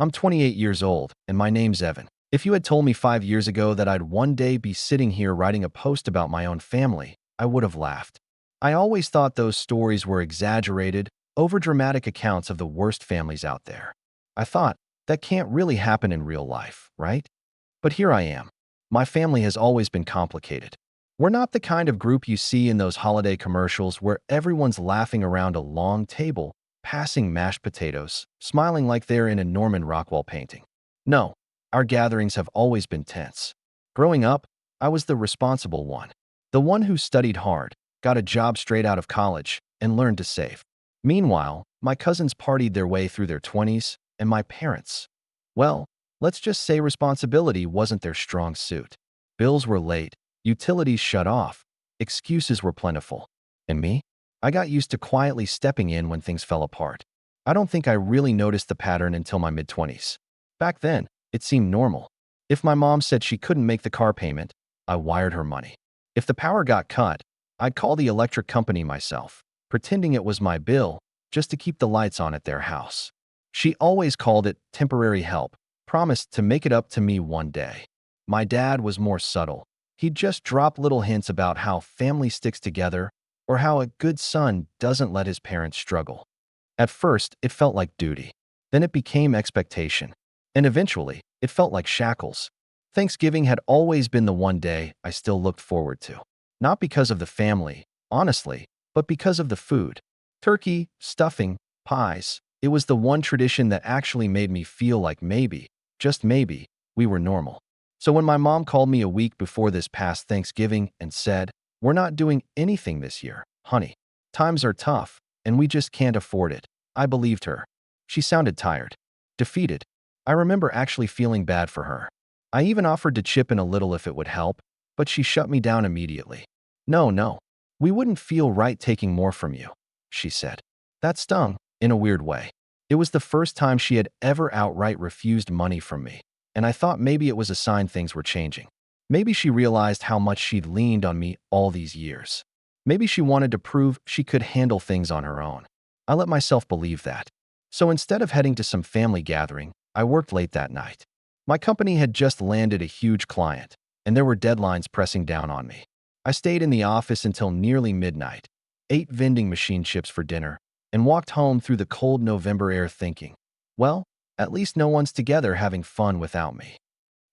I'm 28 years old, and my name's Evan. If you had told me 5 years ago that I'd one day be sitting here writing a post about my own family, I would have laughed. I always thought those stories were exaggerated, overdramatic accounts of the worst families out there. I thought, that can't really happen in real life, right? But here I am. My family has always been complicated. We're not the kind of group you see in those holiday commercials where everyone's laughing around a long table, passing mashed potatoes, smiling like they're in a Norman Rockwell painting. No, our gatherings have always been tense. Growing up, I was the responsible one. The one who studied hard, got a job straight out of college, and learned to save. Meanwhile, my cousins partied their way through their 20s, and my parents, well, let's just say responsibility wasn't their strong suit. Bills were late, utilities shut off, excuses were plentiful. And me? I got used to quietly stepping in when things fell apart. I don't think I really noticed the pattern until my mid-20s. Back then, it seemed normal. If my mom said she couldn't make the car payment, I wired her money. If the power got cut, I'd call the electric company myself, pretending it was my bill, just to keep the lights on at their house. She always called it temporary help, promised to make it up to me one day. My dad was more subtle. He'd just drop little hints about how family sticks together or how a good son doesn't let his parents struggle. At first, it felt like duty. Then it became expectation. And eventually, it felt like shackles. Thanksgiving had always been the one day I still looked forward to. Not because of the family, honestly, but because of the food. Turkey, stuffing, pies. It was the one tradition that actually made me feel like maybe, just maybe, we were normal. So when my mom called me a week before this past Thanksgiving and said, "We're not doing anything this year, honey. Times are tough, and we just can't afford it," I believed her. She sounded tired, defeated. I remember actually feeling bad for her. I even offered to chip in a little if it would help, but she shut me down immediately. "No, no. We wouldn't feel right taking more from you," she said. That stung, in a weird way. It was the first time she had ever outright refused money from me, and I thought maybe it was a sign things were changing. Maybe she realized how much she'd leaned on me all these years. Maybe she wanted to prove she could handle things on her own. I let myself believe that. So instead of heading to some family gathering, I worked late that night. My company had just landed a huge client, and there were deadlines pressing down on me. I stayed in the office until nearly midnight, ate vending machine chips for dinner, and walked home through the cold November air thinking, well, at least no one's together having fun without me.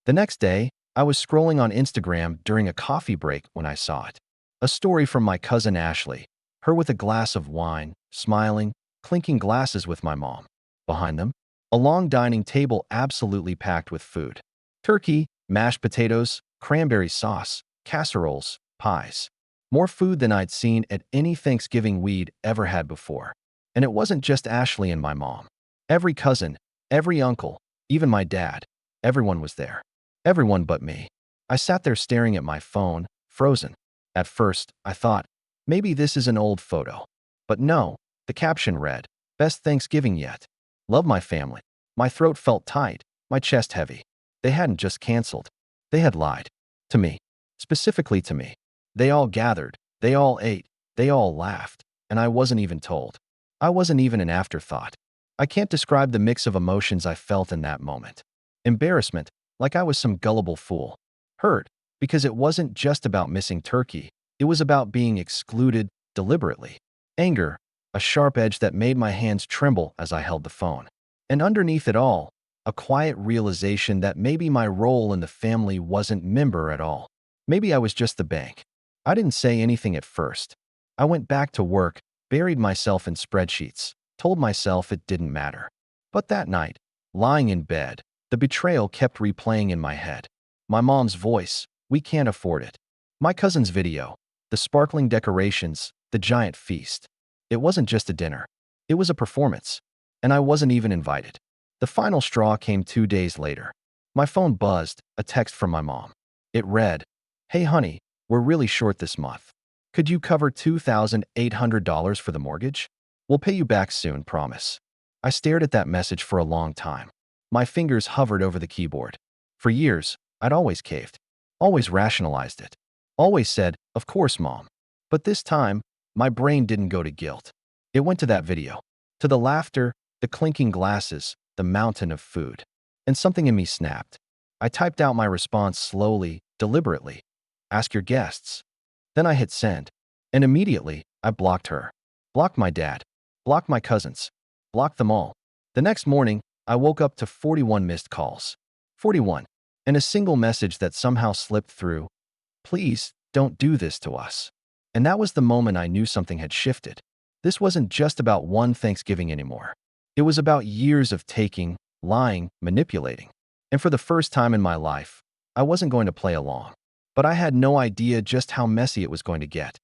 The next day, I was scrolling on Instagram during a coffee break when I saw it. A story from my cousin Ashley, her with a glass of wine, smiling, clinking glasses with my mom. Behind them, a long dining table absolutely packed with food. Turkey, mashed potatoes, cranberry sauce, casseroles, pies. More food than I'd seen at any Thanksgiving we'd ever had before. And it wasn't just Ashley and my mom. Every cousin, every uncle, even my dad, everyone was there. Everyone but me. I sat there staring at my phone, frozen. At first, I thought, maybe this is an old photo. But no, the caption read, "Best Thanksgiving yet. Love my family." My throat felt tight, my chest heavy. They hadn't just canceled. They had lied. To me. Specifically to me. They all gathered, they all ate, they all laughed, and I wasn't even told. I wasn't even an afterthought. I can't describe the mix of emotions I felt in that moment. Embarrassment, like I was some gullible fool. Hurt, because it wasn't just about missing turkey, it was about being excluded deliberately. Anger, a sharp edge that made my hands tremble as I held the phone. And underneath it all, a quiet realization that maybe my role in the family wasn't member at all. Maybe I was just the bank. I didn't say anything at first. I went back to work, buried myself in spreadsheets, told myself it didn't matter. But that night, lying in bed, the betrayal kept replaying in my head. My mom's voice, "We can't afford it." My cousin's video, the sparkling decorations, the giant feast. It wasn't just a dinner. It was a performance. And I wasn't even invited. The final straw came 2 days later. My phone buzzed, a text from my mom. It read, "Hey honey, we're really short this month. Could you cover $2,800 for the mortgage? We'll pay you back soon, promise." I stared at that message for a long time. My fingers hovered over the keyboard. For years, I'd always caved. Always rationalized it. Always said, "Of course, Mom." But this time, my brain didn't go to guilt. It went to that video. To the laughter, the clinking glasses, the mountain of food. And something in me snapped. I typed out my response slowly, deliberately. Ask your guests. Then I hit send. And immediately, I blocked her. Blocked my dad. Blocked my cousins. Blocked them all. The next morning, I woke up to 41 missed calls. 41. And a single message that somehow slipped through. Please, don't do this to us. And that was the moment I knew something had shifted. This wasn't just about one Thanksgiving anymore. It was about years of taking, lying, manipulating. And for the first time in my life, I wasn't going to play along. But I had no idea just how messy it was going to get.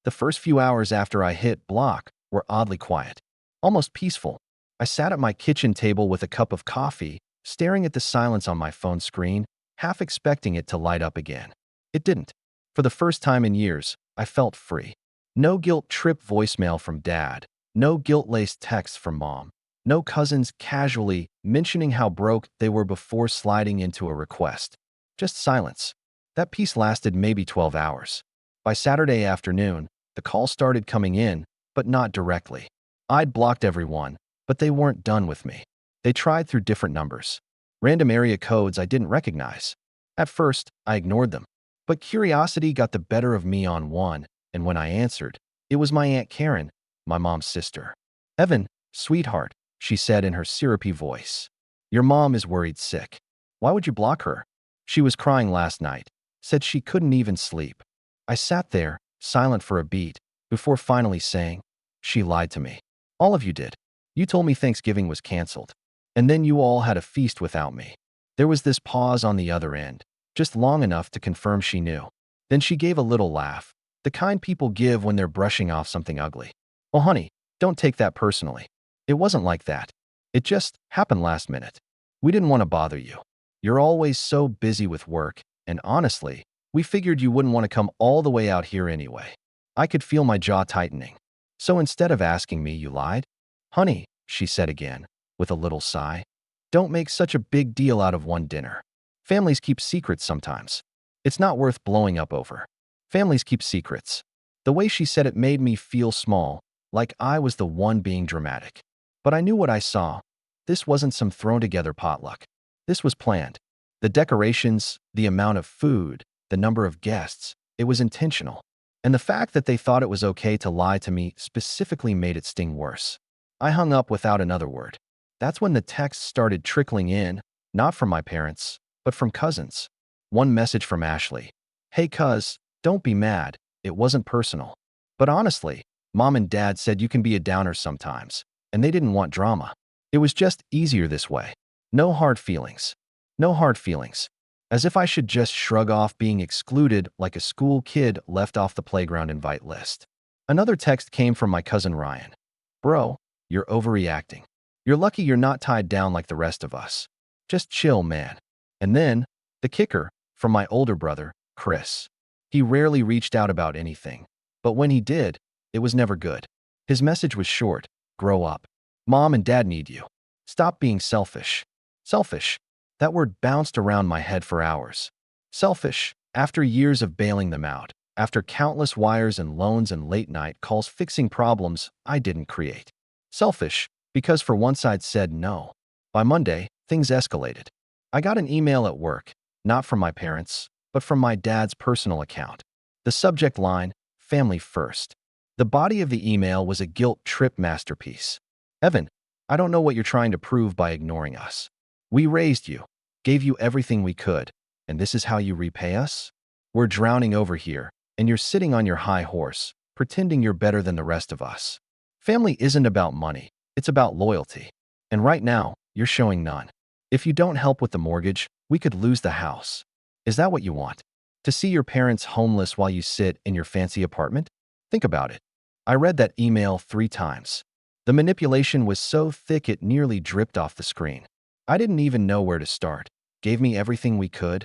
The first few hours after I hit block were oddly quiet, almost peaceful. I sat at my kitchen table with a cup of coffee, staring at the silence on my phone screen, half expecting it to light up again. It didn't. For the first time in years, I felt free. No guilt-trip voicemail from dad, no guilt-laced texts from mom, no cousins casually mentioning how broke they were before sliding into a request. Just silence. That peace lasted maybe 12 hours. By Saturday afternoon, the calls started coming in, but not directly. I'd blocked everyone, but they weren't done with me. They tried through different numbers. Random area codes I didn't recognize. At first, I ignored them. But curiosity got the better of me on one, and when I answered, it was my Aunt Karen, my mom's sister. Evan, sweetheart, she said in her syrupy voice. Your mom is worried sick. Why would you block her? She was crying last night, said she couldn't even sleep. I sat there, silent for a beat, before finally saying, she lied to me. All of you did. You told me Thanksgiving was canceled. And then you all had a feast without me. There was this pause on the other end, just long enough to confirm she knew. Then she gave a little laugh, the kind people give when they're brushing off something ugly. Oh honey, don't take that personally. It wasn't like that. It just happened last minute. We didn't want to bother you. You're always so busy with work, and honestly, we figured you wouldn't want to come all the way out here anyway. I could feel my jaw tightening. So instead of asking me, you lied? Honey, she said again, with a little sigh. Don't make such a big deal out of one dinner. Families keep secrets sometimes. It's not worth blowing up over. Families keep secrets. The way she said it made me feel small, like I was the one being dramatic. But I knew what I saw. This wasn't some thrown-together potluck. This was planned. The decorations, the amount of food, the number of guests, it was intentional. And the fact that they thought it was okay to lie to me specifically made it sting worse. I hung up without another word. That's when the texts started trickling in, not from my parents, but from cousins. One message from Ashley. Hey cuz, don't be mad. It wasn't personal. But honestly, mom and dad said you can be a downer sometimes, and they didn't want drama. It was just easier this way. No hard feelings. No hard feelings. As if I should just shrug off being excluded like a school kid left off the playground invite list. Another text came from my cousin Ryan. Bro, you're overreacting. You're lucky you're not tied down like the rest of us. Just chill, man. And then, the kicker, from my older brother, Chris. He rarely reached out about anything, but when he did, it was never good. His message was short. Grow up. Mom and dad need you. Stop being selfish. Selfish. That word bounced around my head for hours. Selfish. After years of bailing them out, after countless wires and loans and late-night calls fixing problems I didn't create. Selfish, because for once I'd said no. By Monday, things escalated. I got an email at work, not from my parents, but from my dad's personal account. The subject line, family first. The body of the email was a guilt trip masterpiece. Evan, I don't know what you're trying to prove by ignoring us. We raised you, gave you everything we could, and this is how you repay us? We're drowning over here, and you're sitting on your high horse, pretending you're better than the rest of us. Family isn't about money, it's about loyalty. And right now, you're showing none. If you don't help with the mortgage, we could lose the house. Is that what you want? To see your parents homeless while you sit in your fancy apartment? Think about it. I read that email 3 times. The manipulation was so thick it nearly dripped off the screen. I didn't even know where to start. Gave me everything we could.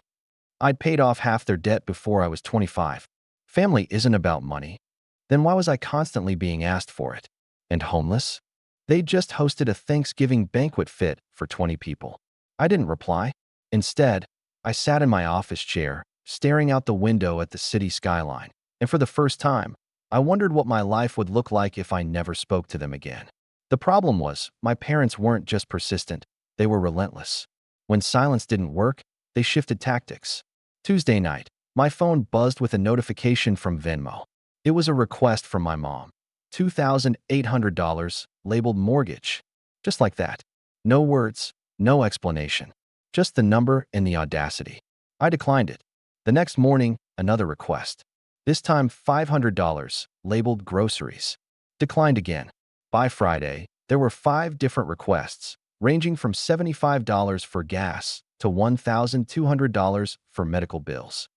I'd paid off half their debt before I was 25. Family isn't about money. Then why was I constantly being asked for it? And homeless? They just hosted a Thanksgiving banquet fit for 20 people. I didn't reply. Instead, I sat in my office chair, staring out the window at the city skyline. And for the first time, I wondered what my life would look like if I never spoke to them again. The problem was, my parents weren't just persistent, They were relentless. When silence didn't work, they shifted tactics. Tuesday night, my phone buzzed with a notification from Venmo. It was a request from my mom. $2,800, labeled mortgage. Just like that. No words, no explanation. Just the number and the audacity. I declined it. The next morning, another request. This time $500, labeled groceries. Declined again. By Friday, there were 5 different requests, ranging from $75 for gas to $1,200 for medical bills.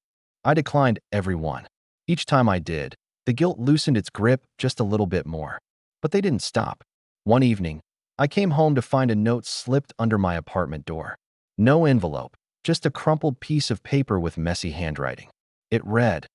I declined every one. Each time I did, the guilt loosened its grip just a little bit more. But they didn't stop. One evening, I came home to find a note slipped under my apartment door. No envelope, just a crumpled piece of paper with messy handwriting. It read,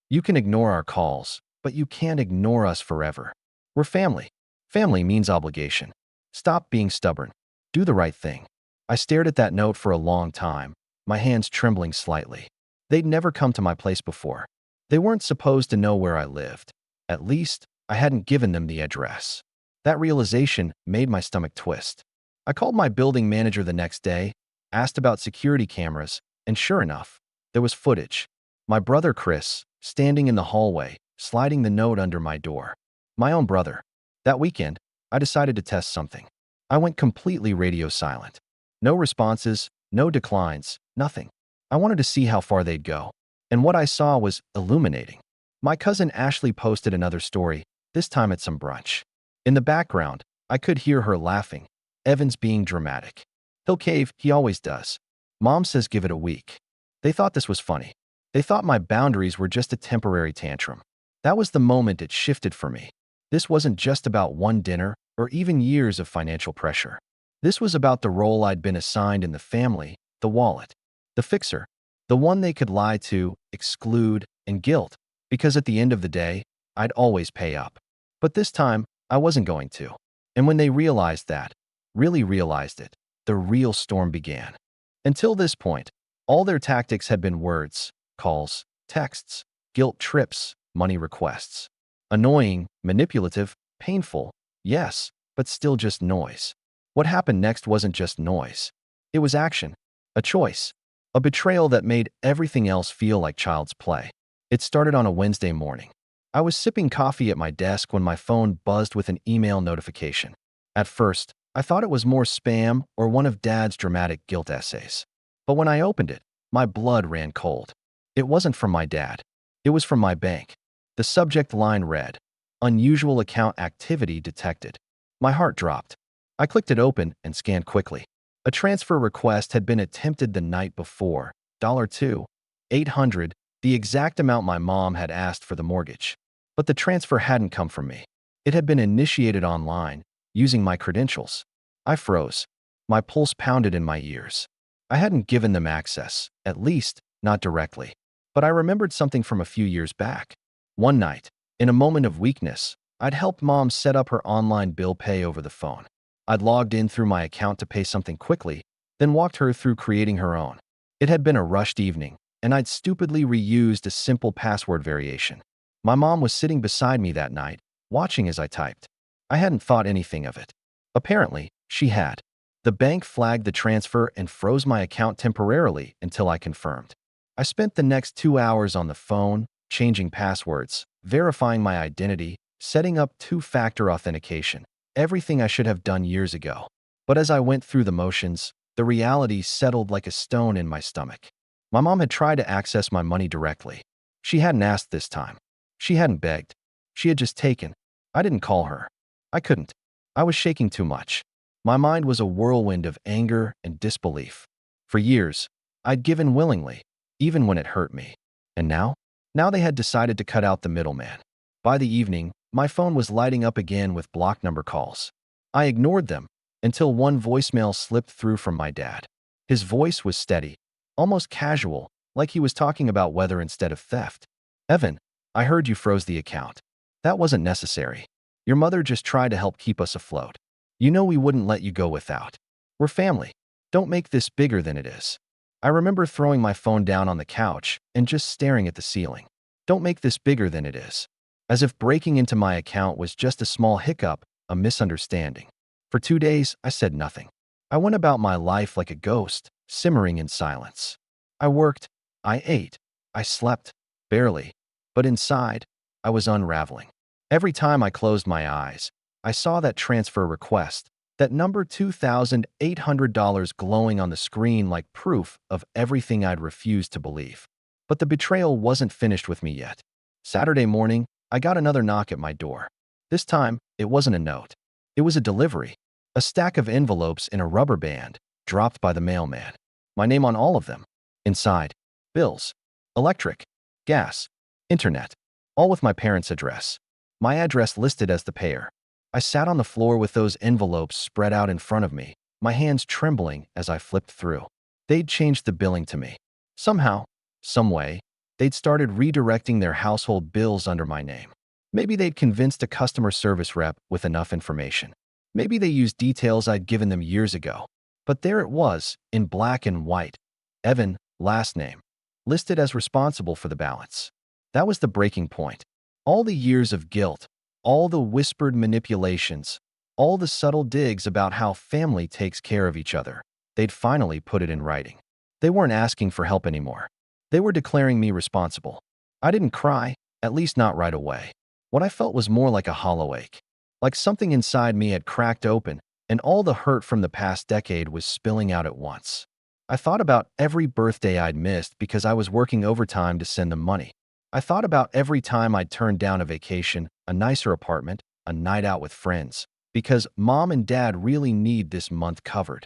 "You can ignore our calls, but you can't ignore us forever. We're family. Family means obligation. Stop being stubborn. Do the right thing." I stared at that note for a long time, my hands trembling slightly. They'd never come to my place before. They weren't supposed to know where I lived. At least, I hadn't given them the address. That realization made my stomach twist. I called my building manager the next day, asked about security cameras, and sure enough, there was footage. My brother Chris, standing in the hallway, sliding the note under my door. My own brother. That weekend, I decided to test something. I went completely radio silent. No responses, no declines, nothing. I wanted to see how far they'd go. And what I saw was illuminating. My cousin Ashley posted another story, this time at some brunch. In the background, I could hear her laughing. Evan's being dramatic. He'll cave, he always does. Mom says give it a week. They thought this was funny. They thought my boundaries were just a temporary tantrum. That was the moment it shifted for me. This wasn't just about one dinner or even years of financial pressure. This was about the role I'd been assigned in the family, the wallet, the fixer, the one they could lie to, exclude, and guilt, because at the end of the day, I'd always pay up. But this time, I wasn't going to. And when they realized that, really realized it, the real storm began. Until this point, all their tactics had been words, calls, texts, guilt trips, money requests. Annoying, manipulative, painful, yes, but still just noise. What happened next wasn't just noise. It was action, a choice, a betrayal that made everything else feel like child's play. It started on a Wednesday morning. I was sipping coffee at my desk when my phone buzzed with an email notification. At first, I thought it was more spam or one of Dad's dramatic guilt essays. But when I opened it, my blood ran cold. It wasn't from my dad. It was from my bank. The subject line read, "Unusual account activity detected." My heart dropped. I clicked it open and scanned quickly. A transfer request had been attempted the night before, $2,800, the exact amount my mom had asked for the mortgage. But the transfer hadn't come from me. It had been initiated online, using my credentials. I froze. My pulse pounded in my ears. I hadn't given them access, at least, not directly. But I remembered something from a few years back. One night, in a moment of weakness, I'd helped Mom set up her online bill pay over the phone. I'd logged in through my account to pay something quickly, then walked her through creating her own. It had been a rushed evening, and I'd stupidly reused a simple password variation. My mom was sitting beside me that night, watching as I typed. I hadn't thought anything of it. Apparently, she had. The bank flagged the transfer and froze my account temporarily until I confirmed. I spent the next 2 hours on the phone, changing passwords, verifying my identity, setting up two-factor authentication. Everything I should have done years ago. But as I went through the motions, the reality settled like a stone in my stomach. My mom had tried to access my money directly. She hadn't asked this time. She hadn't begged. She had just taken. I didn't call her. I couldn't. I was shaking too much. My mind was a whirlwind of anger and disbelief. For years, I'd given willingly, even when it hurt me. And now? Now they had decided to cut out the middleman. By the evening, my phone was lighting up again with block number calls. I ignored them until one voicemail slipped through from my dad. His voice was steady, almost casual, like he was talking about weather instead of theft. "Evan, I heard you froze the account. That wasn't necessary. Your mother just tried to help keep us afloat. You know we wouldn't let you go without. We're family. Don't make this bigger than it is." I remember throwing my phone down on the couch and just staring at the ceiling. Don't make this bigger than it is. As if breaking into my account was just a small hiccup, a misunderstanding. For 2 days, I said nothing. I went about my life like a ghost, simmering in silence. I worked, I ate, I slept, barely, but inside, I was unraveling. Every time I closed my eyes, I saw that transfer request, that number $2,800 glowing on the screen like proof of everything I'd refused to believe. But the betrayal wasn't finished with me yet. Saturday morning, I got another knock at my door. This time, it wasn't a note. It was a delivery. A stack of envelopes in a rubber band, dropped by the mailman. My name on all of them. Inside, bills, electric, gas, internet, all with my parents' address. My address listed as the payer. I sat on the floor with those envelopes spread out in front of me, my hands trembling as I flipped through. They'd changed the billing to me. Somehow, some way, they'd started redirecting their household bills under my name. Maybe they'd convinced a customer service rep with enough information. Maybe they used details I'd given them years ago. But there it was, in black and white. Evan, last name, listed as responsible for the balance. That was the breaking point. All the years of guilt, all the whispered manipulations, all the subtle digs about how family takes care of each other, they'd finally put it in writing. They weren't asking for help anymore. They were declaring me responsible. I didn't cry, at least not right away. What I felt was more like a hollow ache. Like something inside me had cracked open, and all the hurt from the past decade was spilling out at once. I thought about every birthday I'd missed because I was working overtime to send them money. I thought about every time I'd turned down a vacation, a nicer apartment, a night out with friends, because mom and dad really need this month covered.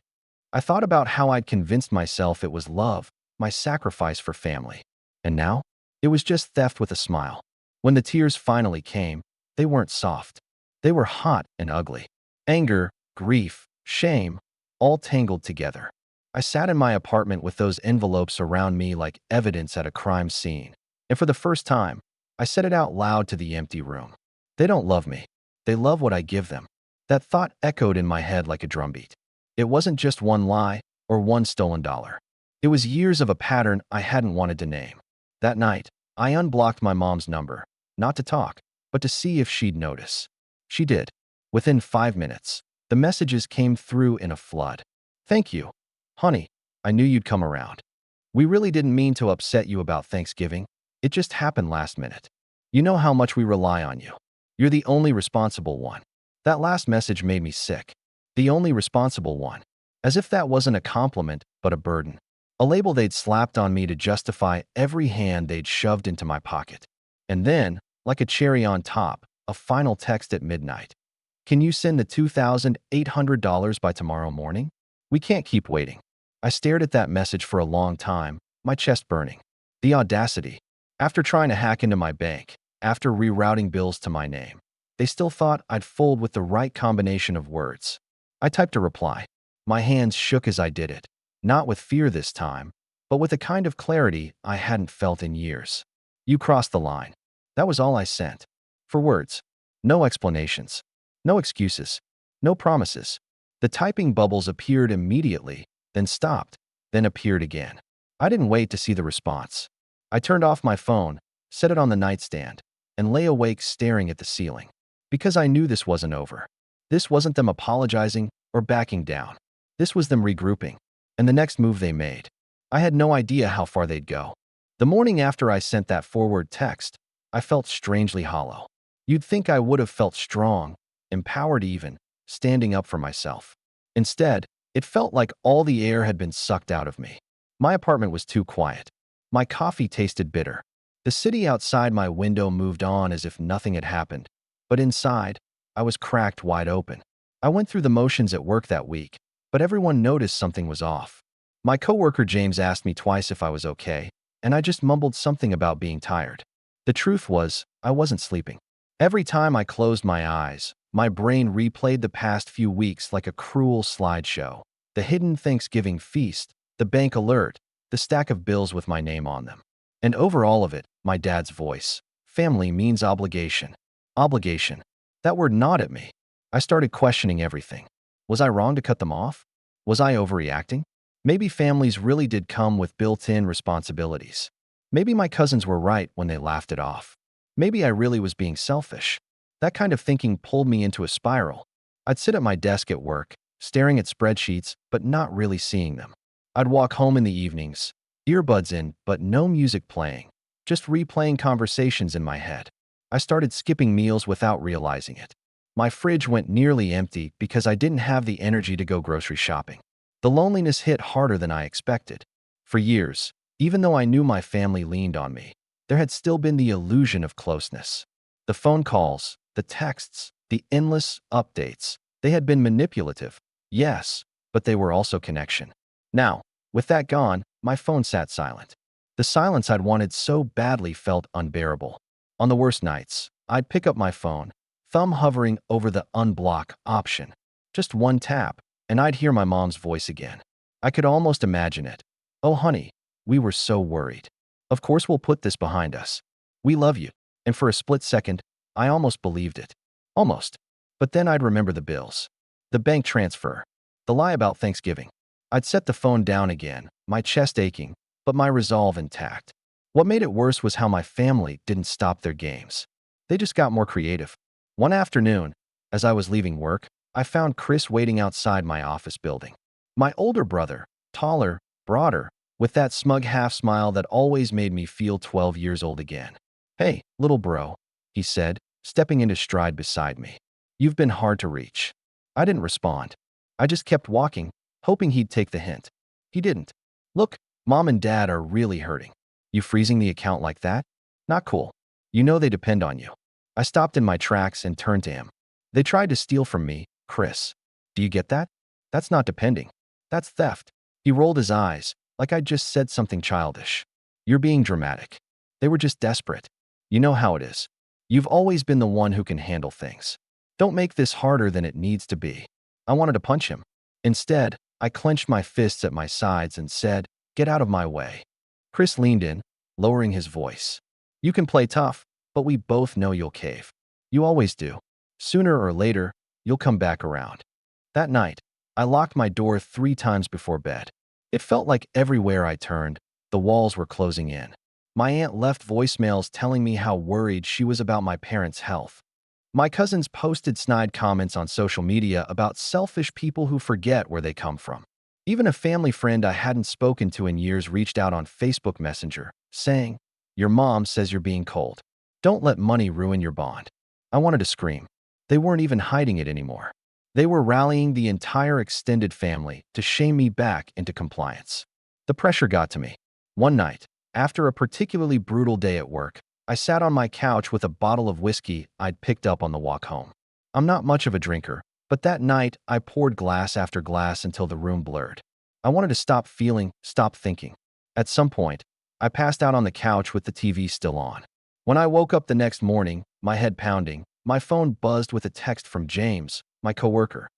I thought about how I'd convinced myself it was love, my sacrifice for family. And now, it was just theft with a smile. When the tears finally came, they weren't soft. They were hot and ugly. Anger, grief, shame, all tangled together. I sat in my apartment with those envelopes around me like evidence at a crime scene. And for the first time, I said it out loud to the empty room. They don't love me. They love what I give them. That thought echoed in my head like a drumbeat. It wasn't just one lie or one stolen dollar. It was years of a pattern I hadn't wanted to name. That night, I unblocked my mom's number, not to talk, but to see if she'd notice. She did. Within 5 minutes, the messages came through in a flood. Thank you. Honey, I knew you'd come around. We really didn't mean to upset you about Thanksgiving. It just happened last minute. You know how much we rely on you. You're the only responsible one. That last message made me sick. The only responsible one. As if that wasn't a compliment, but a burden. A label they'd slapped on me to justify every hand they'd shoved into my pocket. And then, like a cherry on top, a final text at midnight. Can you send the $2,800 by tomorrow morning? We can't keep waiting. I stared at that message for a long time, my chest burning. The audacity. After trying to hack into my bank, after rerouting bills to my name, they still thought I'd fold with the right combination of words. I typed a reply. My hands shook as I did it, not with fear this time, but with a kind of clarity I hadn't felt in years. You crossed the line. That was all I sent. 4 words. No explanations. No excuses. No promises. The typing bubbles appeared immediately, then stopped, then appeared again. I didn't wait to see the response. I turned off my phone, set it on the nightstand, and lay awake staring at the ceiling. Because I knew this wasn't over. This wasn't them apologizing or backing down. This was them regrouping. And the next move they made. I had no idea how far they'd go. The morning after I sent that forward text, I felt strangely hollow. You'd think I would have felt strong, empowered even, standing up for myself. Instead, it felt like all the air had been sucked out of me. My apartment was too quiet. My coffee tasted bitter. The city outside my window moved on as if nothing had happened. But inside, I was cracked wide open. I went through the motions at work that week, but everyone noticed something was off. My coworker James asked me twice if I was okay, and I just mumbled something about being tired. The truth was, I wasn't sleeping. Every time I closed my eyes, my brain replayed the past few weeks like a cruel slideshow. The hidden Thanksgiving feast, the bank alert, the stack of bills with my name on them. And over all of it, my dad's voice. Family means obligation. Obligation. That word gnawed at me. I started questioning everything. Was I wrong to cut them off? Was I overreacting? Maybe families really did come with built-in responsibilities. Maybe my cousins were right when they laughed it off. Maybe I really was being selfish. That kind of thinking pulled me into a spiral. I'd sit at my desk at work, staring at spreadsheets but not really seeing them. I'd walk home in the evenings, earbuds in but no music playing, just replaying conversations in my head. I started skipping meals without realizing it. My fridge went nearly empty because I didn't have the energy to go grocery shopping. The loneliness hit harder than I expected. For years, even though I knew my family leaned on me, there had still been the illusion of closeness. The phone calls, the texts, the endless updates, they had been manipulative, yes, but they were also connection. Now, with that gone, my phone sat silent. The silence I'd wanted so badly felt unbearable. On the worst nights, I'd pick up my phone, thumb hovering over the unblock option. Just one tap, and I'd hear my mom's voice again. I could almost imagine it. "Oh, honey, we were so worried. Of course we'll put this behind us. We love you." And for a split second, I almost believed it. Almost. But then I'd remember the bills, the bank transfer, the lie about Thanksgiving. I'd set the phone down again, my chest aching, but my resolve intact. What made it worse was how my family didn't stop their games. They just got more creative. One afternoon, as I was leaving work, I found Chris waiting outside my office building. My older brother, taller, broader, with that smug half-smile that always made me feel 12 years old again. "Hey, little bro," he said, stepping into stride beside me. "You've been hard to reach." I didn't respond. I just kept walking, hoping he'd take the hint. He didn't. "Look, Mom and Dad are really hurting. You freezing the account like that? Not cool. You know they depend on you." I stopped in my tracks and turned to him. "They tried to steal from me, Chris. Do you get that? That's not depending. That's theft." He rolled his eyes, like I'd just said something childish. "You're being dramatic. They were just desperate. You know how it is. You've always been the one who can handle things. Don't make this harder than it needs to be." I wanted to punch him. Instead, I clenched my fists at my sides and said, "Get out of my way." Chris leaned in, lowering his voice. "You can play tough, but we both know you'll cave. You always do. Sooner or later, you'll come back around." That night, I locked my door 3 times before bed. It felt like everywhere I turned, the walls were closing in. My aunt left voicemails telling me how worried she was about my parents' health. My cousins posted snide comments on social media about selfish people who forget where they come from. Even a family friend I hadn't spoken to in years reached out on Facebook Messenger, saying, "Your mom says you're being cold. Don't let money ruin your bond." I wanted to scream. They weren't even hiding it anymore. They were rallying the entire extended family to shame me back into compliance. The pressure got to me. One night, after a particularly brutal day at work, I sat on my couch with a bottle of whiskey I'd picked up on the walk home. I'm not much of a drinker, but that night I poured glass after glass until the room blurred. I wanted to stop feeling, stop thinking. At some point, I passed out on the couch with the TV still on. When I woke up the next morning, my head pounding, my phone buzzed with a text from James, my coworker.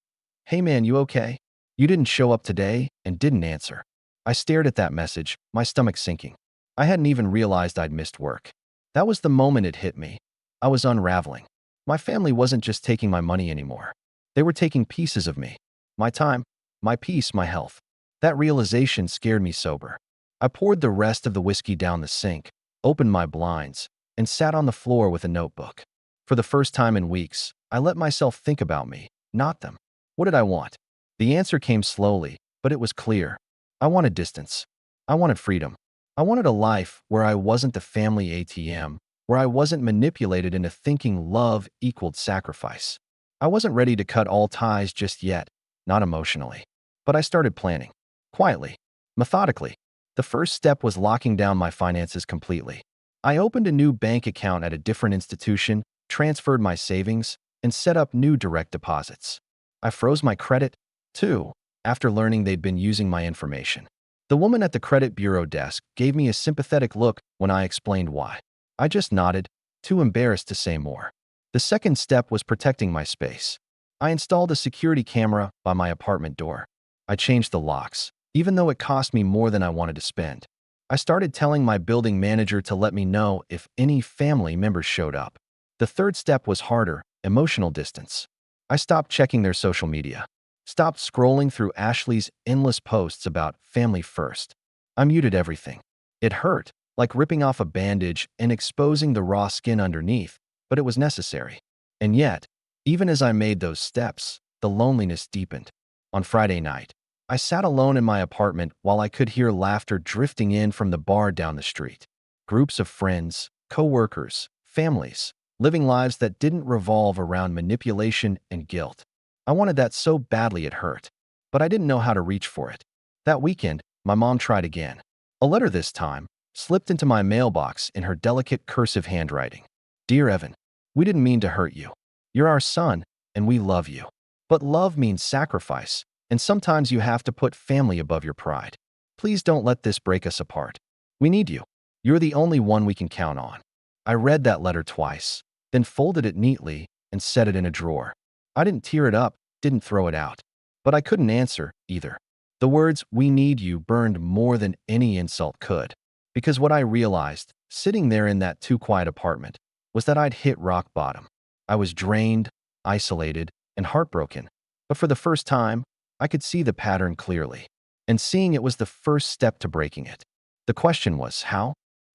"Hey man, you okay? You didn't show up today," and didn't answer. I stared at that message, my stomach sinking. I hadn't even realized I'd missed work. That was the moment it hit me. I was unraveling. My family wasn't just taking my money anymore. They were taking pieces of me. My time, my peace, my health. That realization scared me sober. I poured the rest of the whiskey down the sink, opened my blinds, and sat on the floor with a notebook. For the first time in weeks, I let myself think about me, not them. What did I want? The answer came slowly, but it was clear. I wanted distance. I wanted freedom. I wanted a life where I wasn't the family ATM, where I wasn't manipulated into thinking love equaled sacrifice. I wasn't ready to cut all ties just yet, not emotionally. But I started planning. Quietly. Methodically. The first step was locking down my finances completely. I opened a new bank account at a different institution, transferred my savings, and set up new direct deposits. I froze my credit, too, after learning they'd been using my information. The woman at the credit bureau desk gave me a sympathetic look when I explained why. I just nodded, too embarrassed to say more. The second step was protecting my space. I installed a security camera by my apartment door. I changed the locks, even though it cost me more than I wanted to spend. I started telling my building manager to let me know if any family members showed up. The third step was harder, emotional distance. I stopped checking their social media. Stopped scrolling through Ashley's endless posts about family first. I muted everything. It hurt, like ripping off a bandage and exposing the raw skin underneath, but it was necessary. And yet, even as I made those steps, the loneliness deepened. On Friday night, I sat alone in my apartment while I could hear laughter drifting in from the bar down the street. Groups of friends, co-workers, families, living lives that didn't revolve around manipulation and guilt. I wanted that so badly it hurt, but I didn't know how to reach for it. That weekend, my mom tried again. A letter this time slipped into my mailbox in her delicate cursive handwriting. Dear Evan, we didn't mean to hurt you. You're our son, and we love you. But love means sacrifice, and sometimes you have to put family above your pride. Please don't let this break us apart. We need you. You're the only one we can count on. I read that letter twice, then folded it neatly and set it in a drawer. I didn't tear it up, didn't throw it out. But I couldn't answer, either. The words, "we need you," burned more than any insult could. Because what I realized, sitting there in that too-quiet apartment, was that I'd hit rock bottom. I was drained, isolated, and heartbroken. But for the first time, I could see the pattern clearly. And seeing it was the first step to breaking it. The question was, how?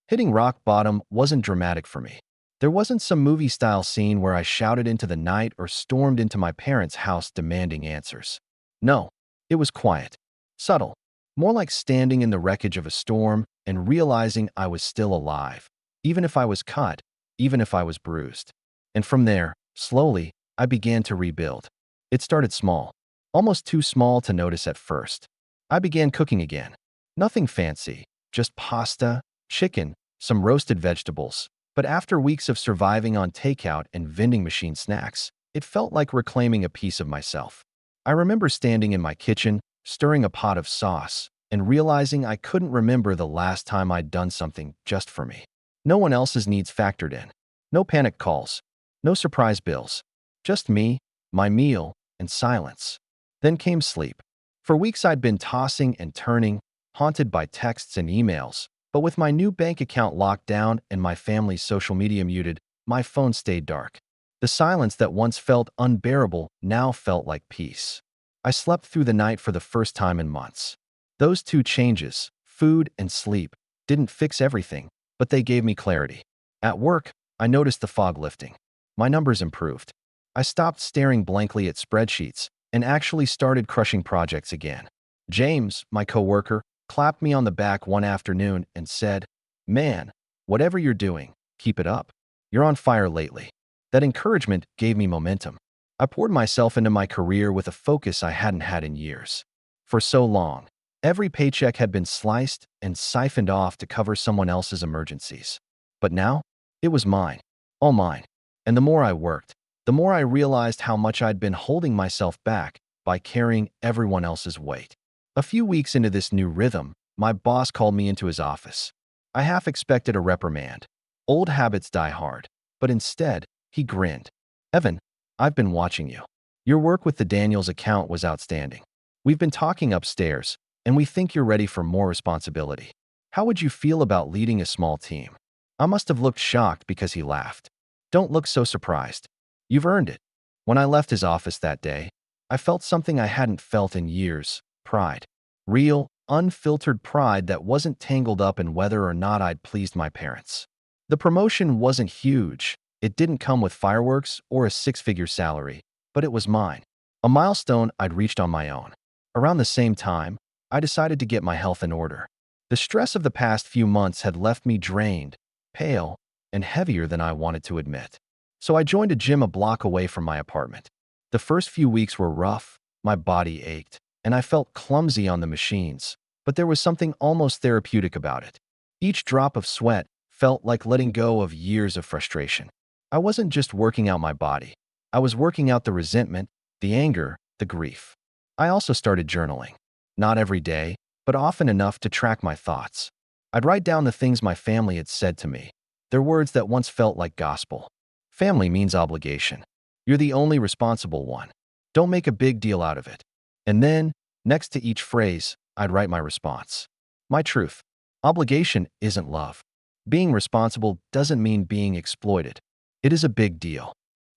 Hitting rock bottom wasn't dramatic for me. There wasn't some movie-style scene where I shouted into the night or stormed into my parents' house demanding answers. No, it was quiet, subtle, more like standing in the wreckage of a storm and realizing I was still alive, even if I was cut, even if I was bruised. And from there, slowly, I began to rebuild. It started small, almost too small to notice at first. I began cooking again. Nothing fancy, just pasta, chicken, some roasted vegetables. But after weeks of surviving on takeout and vending machine snacks, it felt like reclaiming a piece of myself. I remember standing in my kitchen, stirring a pot of sauce, and realizing I couldn't remember the last time I'd done something just for me. No one else's needs factored in. No panic calls. No surprise bills. Just me, my meal, and silence. Then came sleep. For weeks I'd been tossing and turning, haunted by texts and emails. But with my new bank account locked down and my family's social media muted, my phone stayed dark. The silence that once felt unbearable now felt like peace. I slept through the night for the first time in months. Those two changes, food and sleep, didn't fix everything, but they gave me clarity. At work, I noticed the fog lifting. My numbers improved. I stopped staring blankly at spreadsheets and actually started crushing projects again. James, my coworker, clapped me on the back one afternoon and said, "Man, whatever you're doing, keep it up. You're on fire lately." That encouragement gave me momentum. I poured myself into my career with a focus I hadn't had in years. For so long, every paycheck had been sliced and siphoned off to cover someone else's emergencies. But now, it was mine, all mine. And the more I worked, the more I realized how much I'd been holding myself back by carrying everyone else's weight. A few weeks into this new rhythm, my boss called me into his office. I half expected a reprimand. Old habits die hard. But instead, he grinned. "Evan, I've been watching you. Your work with the Daniels account was outstanding. We've been talking upstairs, and we think you're ready for more responsibility. How would you feel about leading a small team?" I must have looked shocked because he laughed. "Don't look so surprised. You've earned it." When I left his office that day, I felt something I hadn't felt in years: pride. Real, unfiltered pride that wasn't tangled up in whether or not I'd pleased my parents. The promotion wasn't huge. It didn't come with fireworks or a six-figure salary, but it was mine. A milestone I'd reached on my own. Around the same time, I decided to get my health in order. The stress of the past few months had left me drained, pale, and heavier than I wanted to admit. So I joined a gym a block away from my apartment. The first few weeks were rough, my body ached, and I felt clumsy on the machines, but there was something almost therapeutic about it. Each drop of sweat felt like letting go of years of frustration. I wasn't just working out my body. I was working out the resentment, the anger, the grief. I also started journaling. Not every day, but often enough to track my thoughts. I'd write down the things my family had said to me, their words that once felt like gospel. Family means obligation. You're the only responsible one. Don't make a big deal out of it. And then, next to each phrase, I'd write my response. My truth. Obligation isn't love. Being responsible doesn't mean being exploited. It is a big deal.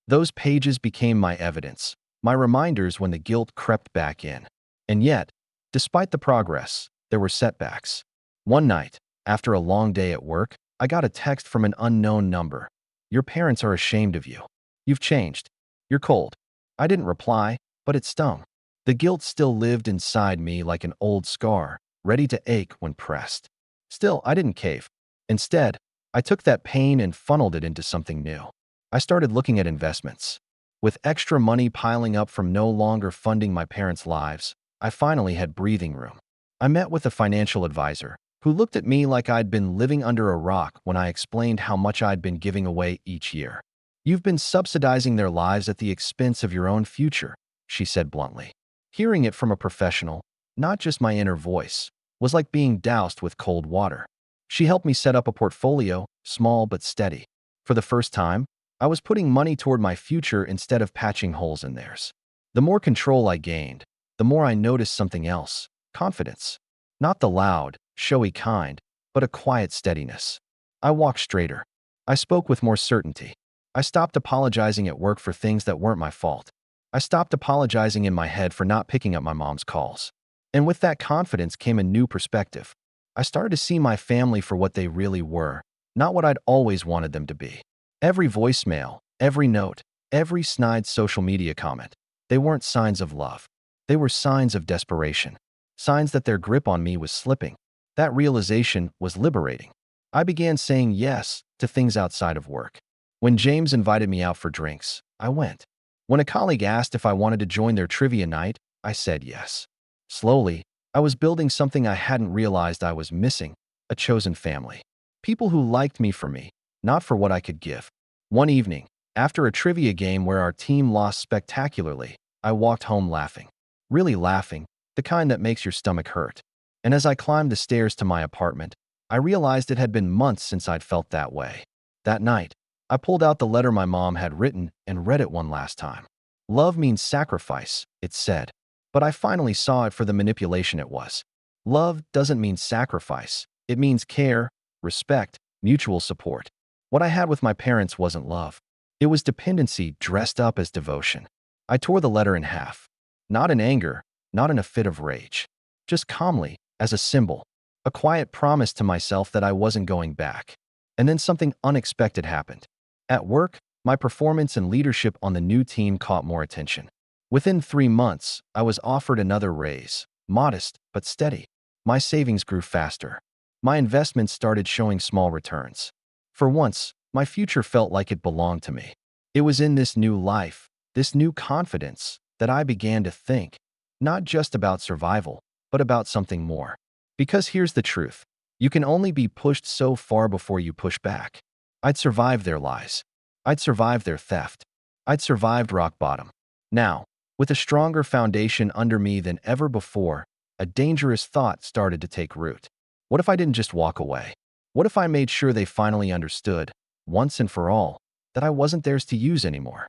Those pages became my evidence, my reminders when the guilt crept back in. And yet, despite the progress, there were setbacks. One night, after a long day at work, I got a text from an unknown number. "Your parents are ashamed of you. You've changed. You're cold." I didn't reply, but it stung. The guilt still lived inside me like an old scar, ready to ache when pressed. Still, I didn't cave. Instead, I took that pain and funneled it into something new. I started looking at investments. With extra money piling up from no longer funding my parents' lives, I finally had breathing room. I met with a financial advisor who looked at me like I'd been living under a rock when I explained how much I'd been giving away each year. "You've been subsidizing their lives at the expense of your own future," she said bluntly. Hearing it from a professional, not just my inner voice, was like being doused with cold water. She helped me set up a portfolio, small but steady. For the first time, I was putting money toward my future instead of patching holes in theirs. The more control I gained, the more I noticed something else: confidence. Not the loud, showy kind, but a quiet steadiness. I walked straighter. I spoke with more certainty. I stopped apologizing at work for things that weren't my fault. I stopped apologizing in my head for not picking up my mom's calls. And with that confidence came a new perspective. I started to see my family for what they really were, not what I'd always wanted them to be. Every voicemail, every note, every snide social media comment, they weren't signs of love. They were signs of desperation, signs that their grip on me was slipping. That realization was liberating. I began saying yes to things outside of work. When James invited me out for drinks, I went. When a colleague asked if I wanted to join their trivia night, I said yes. Slowly, I was building something I hadn't realized I was missing: a chosen family. People who liked me for me, not for what I could give. One evening, after a trivia game where our team lost spectacularly, I walked home laughing. Really laughing, the kind that makes your stomach hurt. And as I climbed the stairs to my apartment, I realized it had been months since I'd felt that way. That night, I pulled out the letter my mom had written and read it one last time. "Love means sacrifice," it said. But I finally saw it for the manipulation it was. Love doesn't mean sacrifice. It means care, respect, mutual support. What I had with my parents wasn't love. It was dependency dressed up as devotion. I tore the letter in half. Not in anger, not in a fit of rage. Just calmly, as a symbol. A quiet promise to myself that I wasn't going back. And then something unexpected happened. At work, my performance and leadership on the new team caught more attention. Within 3 months, I was offered another raise, modest but steady. My savings grew faster. My investments started showing small returns. For once, my future felt like it belonged to me. It was in this new life, this new confidence, that I began to think, not just about survival, but about something more. Because here's the truth: you can only be pushed so far before you push back. I'd survived their lies. I'd survived their theft. I'd survived rock bottom. Now, with a stronger foundation under me than ever before, a dangerous thought started to take root. What if I didn't just walk away? What if I made sure they finally understood, once and for all, that I wasn't theirs to use anymore?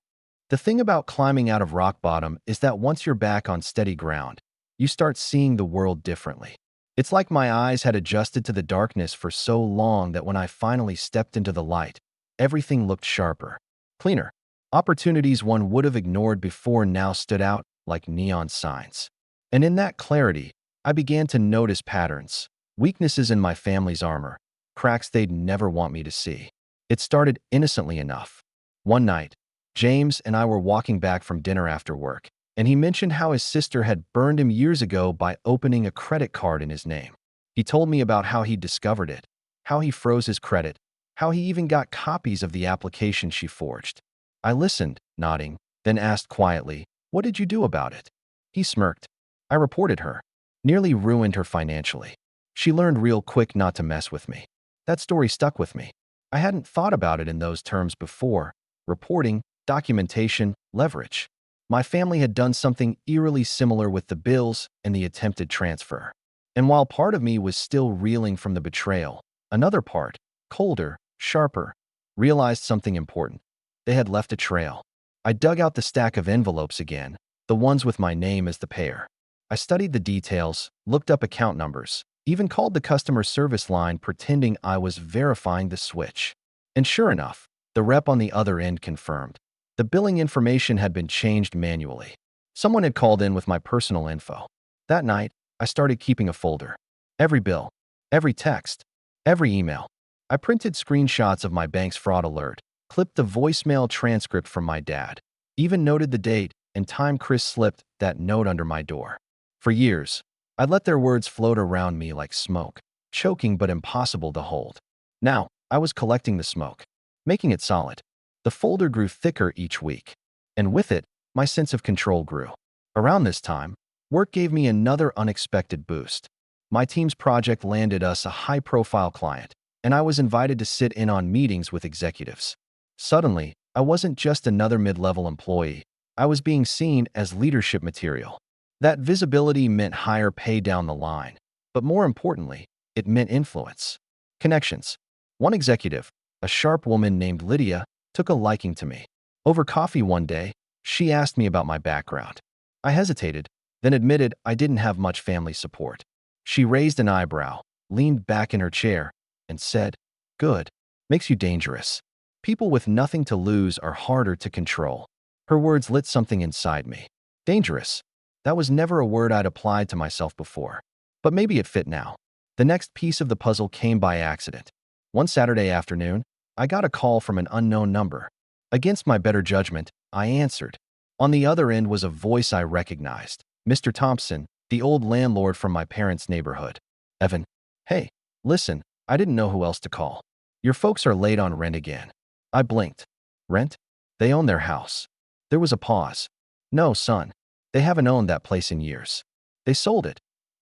The thing about climbing out of rock bottom is that once you're back on steady ground, you start seeing the world differently. It's like my eyes had adjusted to the darkness for so long that when I finally stepped into the light, everything looked sharper, cleaner. Opportunities one would have ignored before now stood out like neon signs. And in that clarity, I began to notice patterns, weaknesses in my family's armor, cracks they'd never want me to see. It started innocently enough. One night, James and I were walking back from dinner after work, and he mentioned how his sister had burned him years ago by opening a credit card in his name. He told me about how he discovered it, how he froze his credit, how he even got copies of the application she forged. I listened, nodding, then asked quietly, "What did you do about it?" He smirked. "I reported her. Nearly ruined her financially. She learned real quick not to mess with me." That story stuck with me. I hadn't thought about it in those terms before: reporting, documentation, leverage. My family had done something eerily similar with the bills and the attempted transfer. And while part of me was still reeling from the betrayal, another part, colder, sharper, realized something important. They had left a trail. I dug out the stack of envelopes again, the ones with my name as the payer. I studied the details, looked up account numbers, even called the customer service line pretending I was verifying the switch. And sure enough, the rep on the other end confirmed. The billing information had been changed manually. Someone had called in with my personal info. That night, I started keeping a folder. Every bill, every text, every email. I printed screenshots of my bank's fraud alert, clipped the voicemail transcript from my dad, even noted the date, and time Chris slipped that note under my door. For years, I let their words float around me like smoke, choking but impossible to hold. Now, I was collecting the smoke, making it solid. The folder grew thicker each week, and with it, my sense of control grew. Around this time, work gave me another unexpected boost. My team's project landed us a high-profile client, and I was invited to sit in on meetings with executives. Suddenly, I wasn't just another mid-level employee. I was being seen as leadership material. That visibility meant higher pay down the line, but more importantly, it meant influence. Connections. One executive, a sharp woman named Lydia, took a liking to me. Over coffee one day, she asked me about my background. I hesitated, then admitted I didn't have much family support. She raised an eyebrow, leaned back in her chair, and said, "Good. Makes you dangerous. People with nothing to lose are harder to control." Her words lit something inside me. Dangerous. That was never a word I'd applied to myself before. But maybe it fit now. The next piece of the puzzle came by accident. One Saturday afternoon, I got a call from an unknown number. Against my better judgment, I answered. On the other end was a voice I recognized. Mr. Thompson, the old landlord from my parents' neighborhood. "Evan, hey, listen, I didn't know who else to call. Your folks are late on rent again." I blinked. "Rent? They own their house." There was a pause. "No, son. They haven't owned that place in years. They sold it."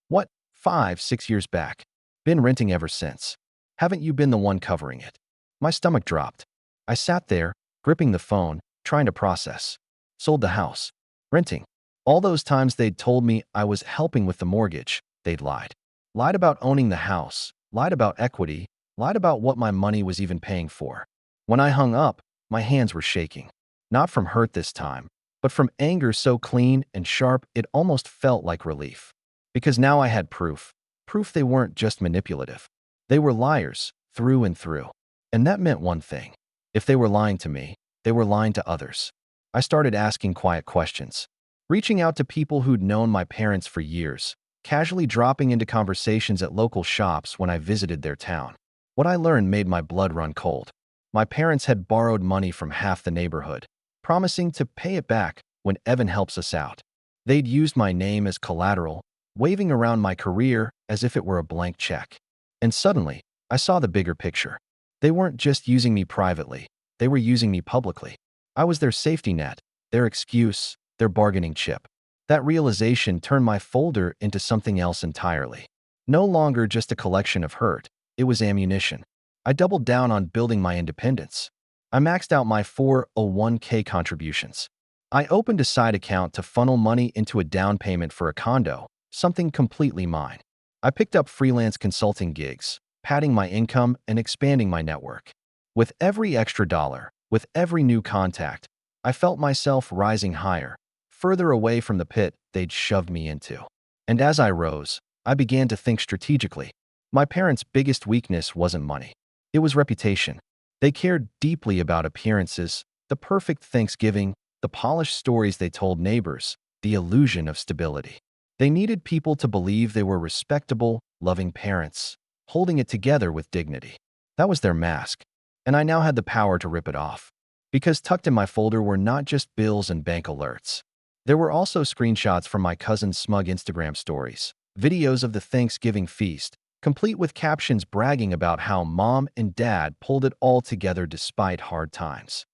"What, 5, 6 years back? Been renting ever since. Haven't you been the one covering it?" My stomach dropped. I sat there, gripping the phone, trying to process. Sold the house. Renting. All those times they'd told me I was helping with the mortgage, they'd lied. Lied about owning the house, lied about equity, lied about what my money was even paying for. When I hung up, my hands were shaking. Not from hurt this time, but from anger so clean and sharp it almost felt like relief. Because now I had proof. Proof they weren't just manipulative. They were liars, through and through. And that meant one thing. If they were lying to me, they were lying to others. I started asking quiet questions. Reaching out to people who'd known my parents for years, casually dropping into conversations at local shops when I visited their town. What I learned made my blood run cold. My parents had borrowed money from half the neighborhood, promising to pay it back when Evan helps us out. They'd used my name as collateral, waving around my career as if it were a blank check. And suddenly, I saw the bigger picture. They weren't just using me privately, they were using me publicly. I was their safety net, their excuse, their bargaining chip. That realization turned my folder into something else entirely. No longer just a collection of hurt, it was ammunition. I doubled down on building my independence. I maxed out my 401k contributions. I opened a side account to funnel money into a down payment for a condo, something completely mine. I picked up freelance consulting gigs, padding my income and expanding my network. With every extra dollar, with every new contact, I felt myself rising higher, further away from the pit they'd shoved me into. And as I rose, I began to think strategically. My parents' biggest weakness wasn't money. It was reputation. They cared deeply about appearances, the perfect Thanksgiving, the polished stories they told neighbors, the illusion of stability. They needed people to believe they were respectable, loving parents, holding it together with dignity. That was their mask, and I now had the power to rip it off. Because tucked in my folder were not just bills and bank alerts. There were also screenshots from my cousin's smug Instagram stories, videos of the Thanksgiving feast, complete with captions bragging about how mom and dad pulled it all together despite hard times.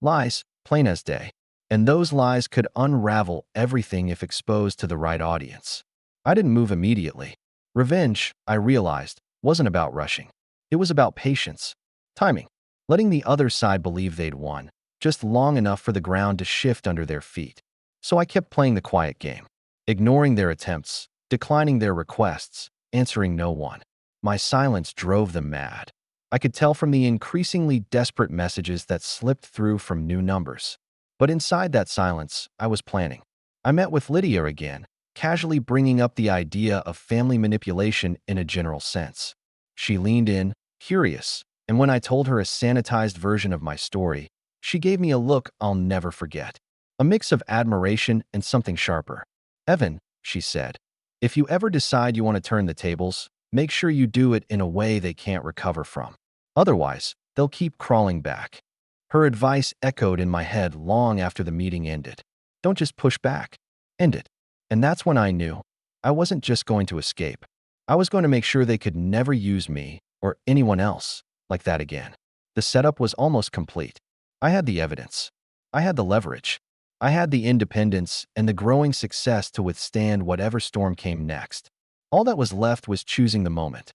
Lies, plain as day. And those lies could unravel everything if exposed to the right audience. I didn't move immediately. Revenge, I realized, wasn't about rushing. It was about patience, timing, letting the other side believe they'd won, just long enough for the ground to shift under their feet. So I kept playing the quiet game, ignoring their attempts, declining their requests, answering no one. My silence drove them mad. I could tell from the increasingly desperate messages that slipped through from new numbers. But inside that silence, I was planning. I met with Lydia again, casually bringing up the idea of family manipulation in a general sense. She leaned in, curious, and when I told her a sanitized version of my story, she gave me a look I'll never forget. A mix of admiration and something sharper. "Evan," she said, "if you ever decide you want to turn the tables, make sure you do it in a way they can't recover from. Otherwise, they'll keep crawling back." Her advice echoed in my head long after the meeting ended. Don't just push back. End it. And that's when I knew I wasn't just going to escape. I was going to make sure they could never use me or anyone else like that again. The setup was almost complete. I had the evidence. I had the leverage. I had the independence and the growing success to withstand whatever storm came next. All that was left was choosing the moment.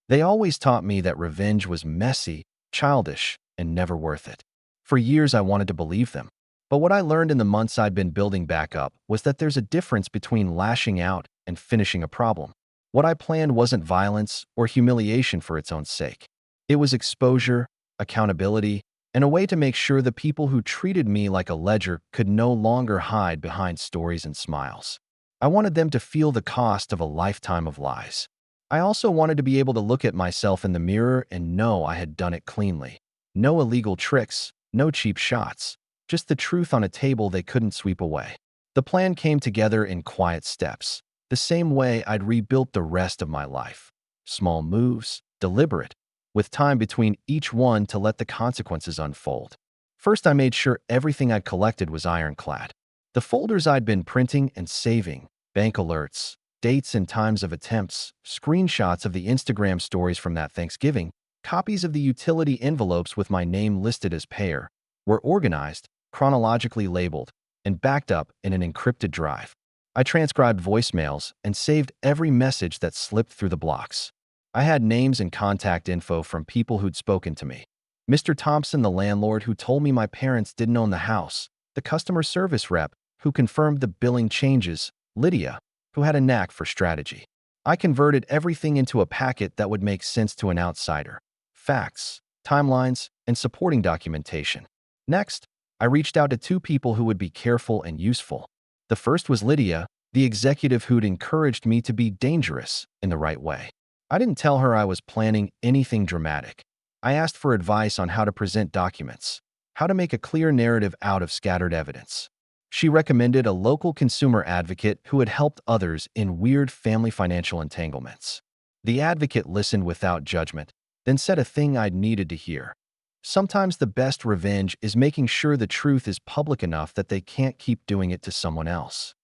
They always taught me that revenge was messy, childish, and never worth it. For years, I wanted to believe them. But what I learned in the months I'd been building back up was that there's a difference between lashing out and finishing a problem. What I planned wasn't violence or humiliation for its own sake. It was exposure, accountability, and a way to make sure the people who treated me like a ledger could no longer hide behind stories and smiles. I wanted them to feel the cost of a lifetime of lies. I also wanted to be able to look at myself in the mirror and know I had done it cleanly. No illegal tricks, no cheap shots, just the truth on a table they couldn't sweep away. The plan came together in quiet steps, the same way I'd rebuilt the rest of my life. Small moves, deliberate, with time between each one to let the consequences unfold. First, I made sure everything I'd collected was ironclad. The folders I'd been printing and saving, bank alerts, dates and times of attempts, screenshots of the Instagram stories from that Thanksgiving, copies of the utility envelopes with my name listed as payer, were organized, chronologically labeled, and backed up in an encrypted drive. I transcribed voicemails and saved every message that slipped through the blocks. I had names and contact info from people who'd spoken to me. Mr. Thompson, the landlord who told me my parents didn't own the house, the customer service rep who confirmed the billing changes, Lydia, who had a knack for strategy. I converted everything into a packet that would make sense to an outsider. Facts, timelines, and supporting documentation. Next, I reached out to two people who would be careful and useful. The first was Lydia, the executive who'd encouraged me to be dangerous in the right way. I didn't tell her I was planning anything dramatic. I asked for advice on how to present documents, how to make a clear narrative out of scattered evidence. She recommended a local consumer advocate who had helped others in weird family financial entanglements. The advocate listened without judgment, then said a thing I'd needed to hear. Sometimes the best revenge is making sure the truth is public enough that they can't keep doing it to someone else.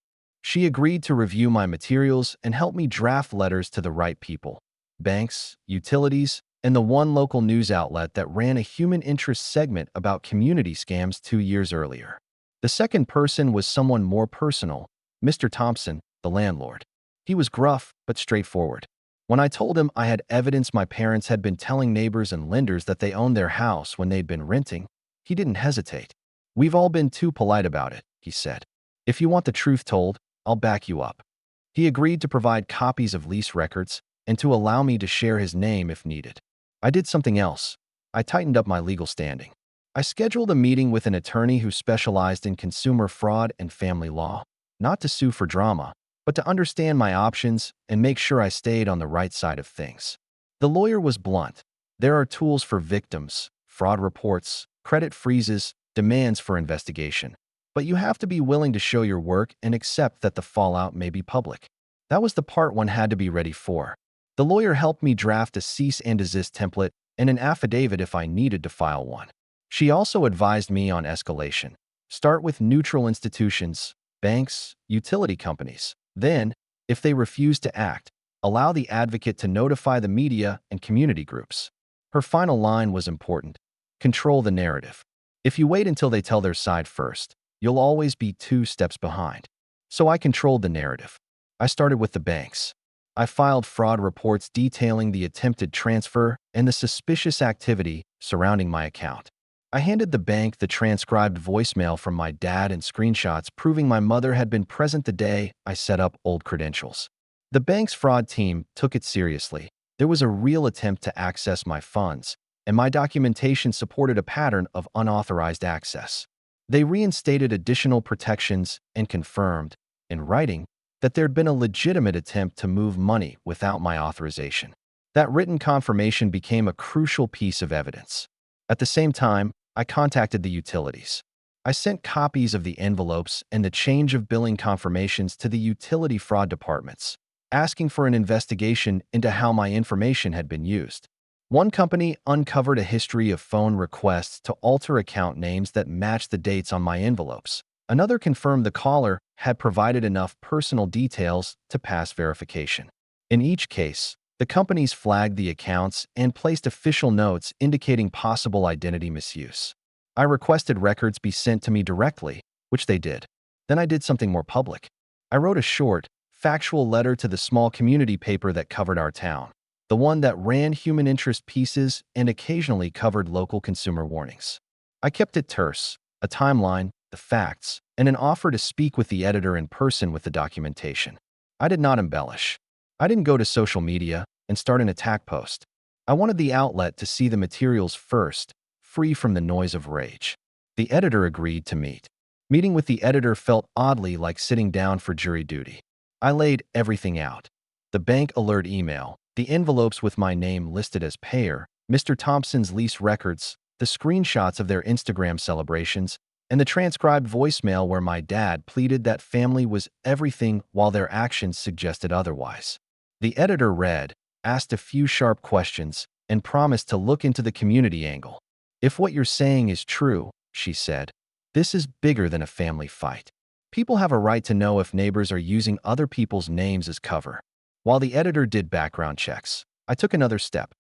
She agreed to review my materials and help me draft letters to the right people: banks, utilities, and the one local news outlet that ran a human interest segment about community scams 2 years earlier. The second person was someone more personal, Mr. Thompson, the landlord. He was gruff but straightforward. When I told him I had evidence my parents had been telling neighbors and lenders that they owned their house when they'd been renting, he didn't hesitate. "We've all been too polite about it," he said. "If you want the truth told, I'll back you up." He agreed to provide copies of lease records and to allow me to share his name if needed. I did something else. I tightened up my legal standing. I scheduled a meeting with an attorney who specialized in consumer fraud and family law, not to sue for drama, but to understand my options and make sure I stayed on the right side of things. The lawyer was blunt. There are tools for victims, fraud reports, credit freezes, demands for investigation. But you have to be willing to show your work and accept that the fallout may be public. That was the part one had to be ready for. The lawyer helped me draft a cease and desist template and an affidavit if I needed to file one. She also advised me on escalation. Start with neutral institutions, banks, utility companies. Then, if they refuse to act, allow the advocate to notify the media and community groups. Her final line was important. Control the narrative. If you wait until they tell their side first, you'll always be 2 steps behind. So I controlled the narrative. I started with the banks. I filed fraud reports detailing the attempted transfer and the suspicious activity surrounding my account. I handed the bank the transcribed voicemail from my dad and screenshots proving my mother had been present the day I set up old credentials. The bank's fraud team took it seriously. There was a real attempt to access my funds, and my documentation supported a pattern of unauthorized access. They reinstated additional protections and confirmed, in writing, that there'd been a legitimate attempt to move money without my authorization. That written confirmation became a crucial piece of evidence. At the same time, I contacted the utilities. I sent copies of the envelopes and the change of billing confirmations to the utility fraud departments, asking for an investigation into how my information had been used. One company uncovered a history of phone requests to alter account names that matched the dates on my envelopes. Another confirmed the caller had provided enough personal details to pass verification. In each case, the companies flagged the accounts and placed official notes indicating possible identity misuse. I requested records be sent to me directly, which they did. Then I did something more public. I wrote a short, factual letter to the small community paper that covered our town, the one that ran human interest pieces and occasionally covered local consumer warnings. I kept it terse, a timeline, the facts, and an offer to speak with the editor in person with the documentation. I did not embellish. I didn't go to social media and start an attack post. I wanted the outlet to see the materials first, free from the noise of rage. The editor agreed to meet. Meeting with the editor felt oddly like sitting down for jury duty. I laid everything out. The bank alert email, the envelopes with my name listed as payer, Mr. Thompson's lease records, the screenshots of their Instagram celebrations, and the transcribed voicemail where my dad pleaded that family was everything while their actions suggested otherwise. The editor read, asked a few sharp questions, and promised to look into the community angle. If what you're saying is true, she said, this is bigger than a family fight. People have a right to know if neighbors are using other people's names as cover. While the editor did background checks, I took another step.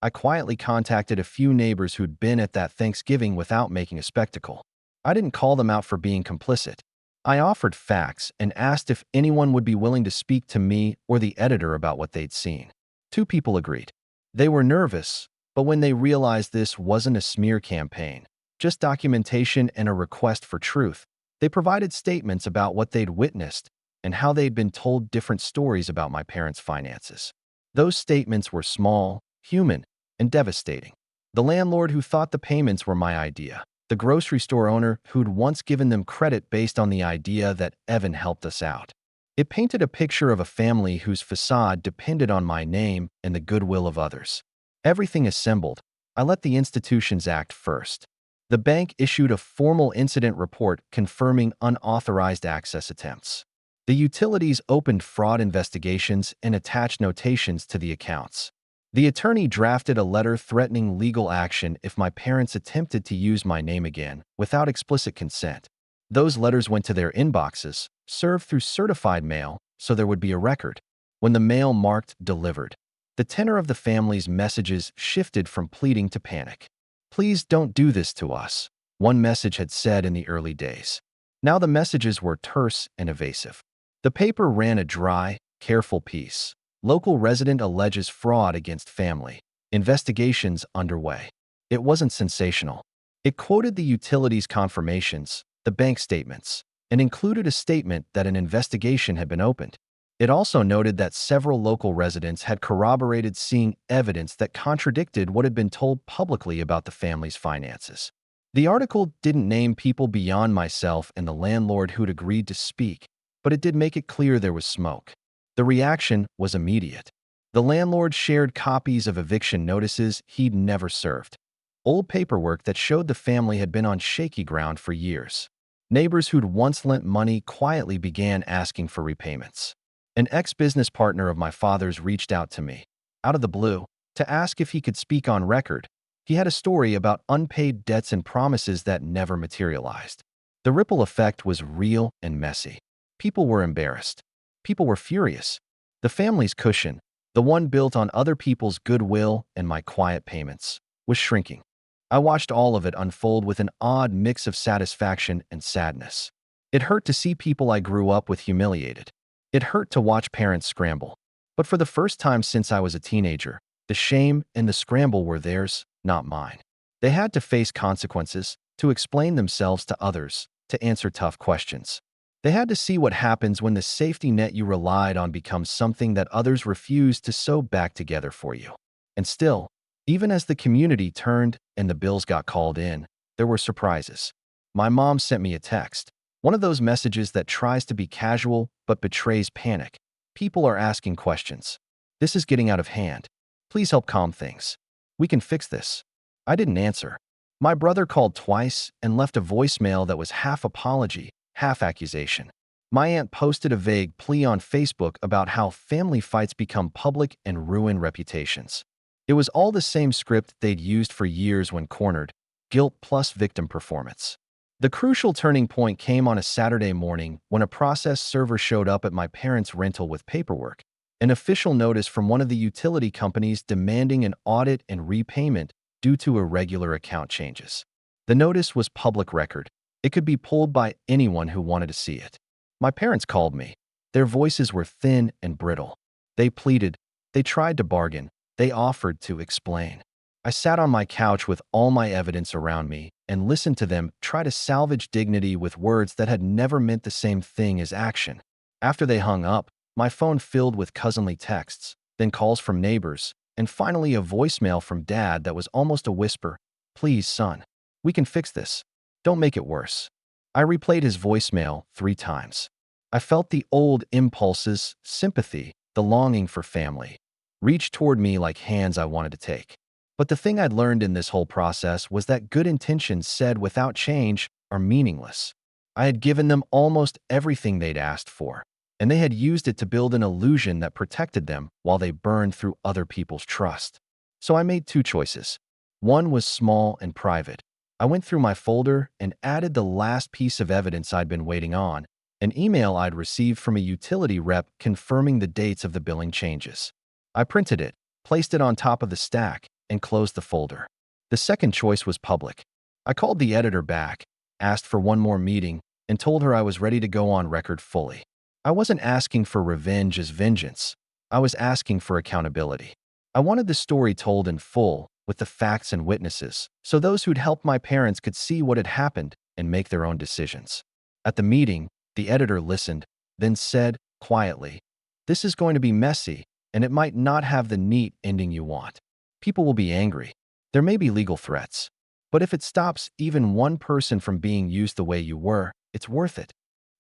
I quietly contacted a few neighbors who'd been at that Thanksgiving without making a spectacle. I didn't call them out for being complicit. I offered facts and asked if anyone would be willing to speak to me or the editor about what they'd seen. 2 people agreed. They were nervous, but when they realized this wasn't a smear campaign, just documentation and a request for truth, they provided statements about what they'd witnessed and how they'd been told different stories about my parents' finances. Those statements were small, human, and devastating. The landlord who thought the payments were my idea. The grocery store owner who'd once given them credit based on the idea that Evan helped us out. It painted a picture of a family whose facade depended on my name and the goodwill of others. Everything assembled, I let the institutions act first. The bank issued a formal incident report confirming unauthorized access attempts. The utilities opened fraud investigations and attached notations to the accounts. The attorney drafted a letter threatening legal action if my parents attempted to use my name again without explicit consent. Those letters went to their inboxes, served through certified mail, so there would be a record. When the mail marked delivered, the tenor of the family's messages shifted from pleading to panic. Please don't do this to us, one message had said in the early days. Now the messages were terse and evasive. The paper ran a dry, careful piece. Local resident alleges fraud against family. Investigations underway. It wasn't sensational. It quoted the utilities confirmations, the bank statements, and included a statement that an investigation had been opened. It also noted that several local residents had corroborated seeing evidence that contradicted what had been told publicly about the family's finances. The article didn't name people beyond myself and the landlord who'd agreed to speak, but it did make it clear there was smoke. The reaction was immediate. The landlord shared copies of eviction notices he'd never served. Old paperwork that showed the family had been on shaky ground for years. Neighbors who'd once lent money quietly began asking for repayments. An ex-business partner of my father's reached out to me, out of the blue, to ask if he could speak on record. He had a story about unpaid debts and promises that never materialized. The ripple effect was real and messy. People were embarrassed. People were furious. The family's cushion, the one built on other people's goodwill and my quiet payments, was shrinking. I watched all of it unfold with an odd mix of satisfaction and sadness. It hurt to see people I grew up with humiliated. It hurt to watch parents scramble. But for the first time since I was a teenager, the shame and the scramble were theirs, not mine. They had to face consequences, to explain themselves to others, to answer tough questions. They had to see what happens when the safety net you relied on becomes something that others refuse to sew back together for you. And still, even as the community turned and the bills got called in, there were surprises. My mom sent me a text, one of those messages that tries to be casual but betrays panic. People are asking questions. This is getting out of hand. Please help calm things. We can fix this. I didn't answer. My brother called twice and left a voicemail that was half apology, half accusation. My aunt posted a vague plea on Facebook about how family fights become public and ruin reputations. It was all the same script they'd used for years when cornered, guilt plus victim performance. The crucial turning point came on a Saturday morning when a process server showed up at my parents' rental with paperwork, an official notice from one of the utility companies demanding an audit and repayment due to irregular account changes. The notice was public record. It could be pulled by anyone who wanted to see it. My parents called me. Their voices were thin and brittle. They pleaded. They tried to bargain. They offered to explain. I sat on my couch with all my evidence around me and listened to them try to salvage dignity with words that had never meant the same thing as action. After they hung up, my phone filled with cousinly texts, then calls from neighbors, and finally a voicemail from Dad that was almost a whisper. "Please, son, we can fix this. Don't make it worse." I replayed his voicemail 3 times. I felt the old impulses, sympathy, the longing for family, reach toward me like hands I wanted to take. But the thing I'd learned in this whole process was that good intentions said without change are meaningless. I had given them almost everything they'd asked for, and they had used it to build an illusion that protected them while they burned through other people's trust. So I made 2 choices. One was small and private. I went through my folder and added the last piece of evidence I'd been waiting on, an email I'd received from a utility rep confirming the dates of the billing changes. I printed it, placed it on top of the stack, and closed the folder. The second choice was public. I called the editor back, asked for one more meeting, and told her I was ready to go on record fully. I wasn't asking for revenge as vengeance. I was asking for accountability. I wanted the story told in full, with the facts and witnesses, so those who'd helped my parents could see what had happened and make their own decisions. At the meeting, the editor listened, then said, quietly, "This is going to be messy, and it might not have the neat ending you want. People will be angry. There may be legal threats. But if it stops even one person from being used the way you were, it's worth it."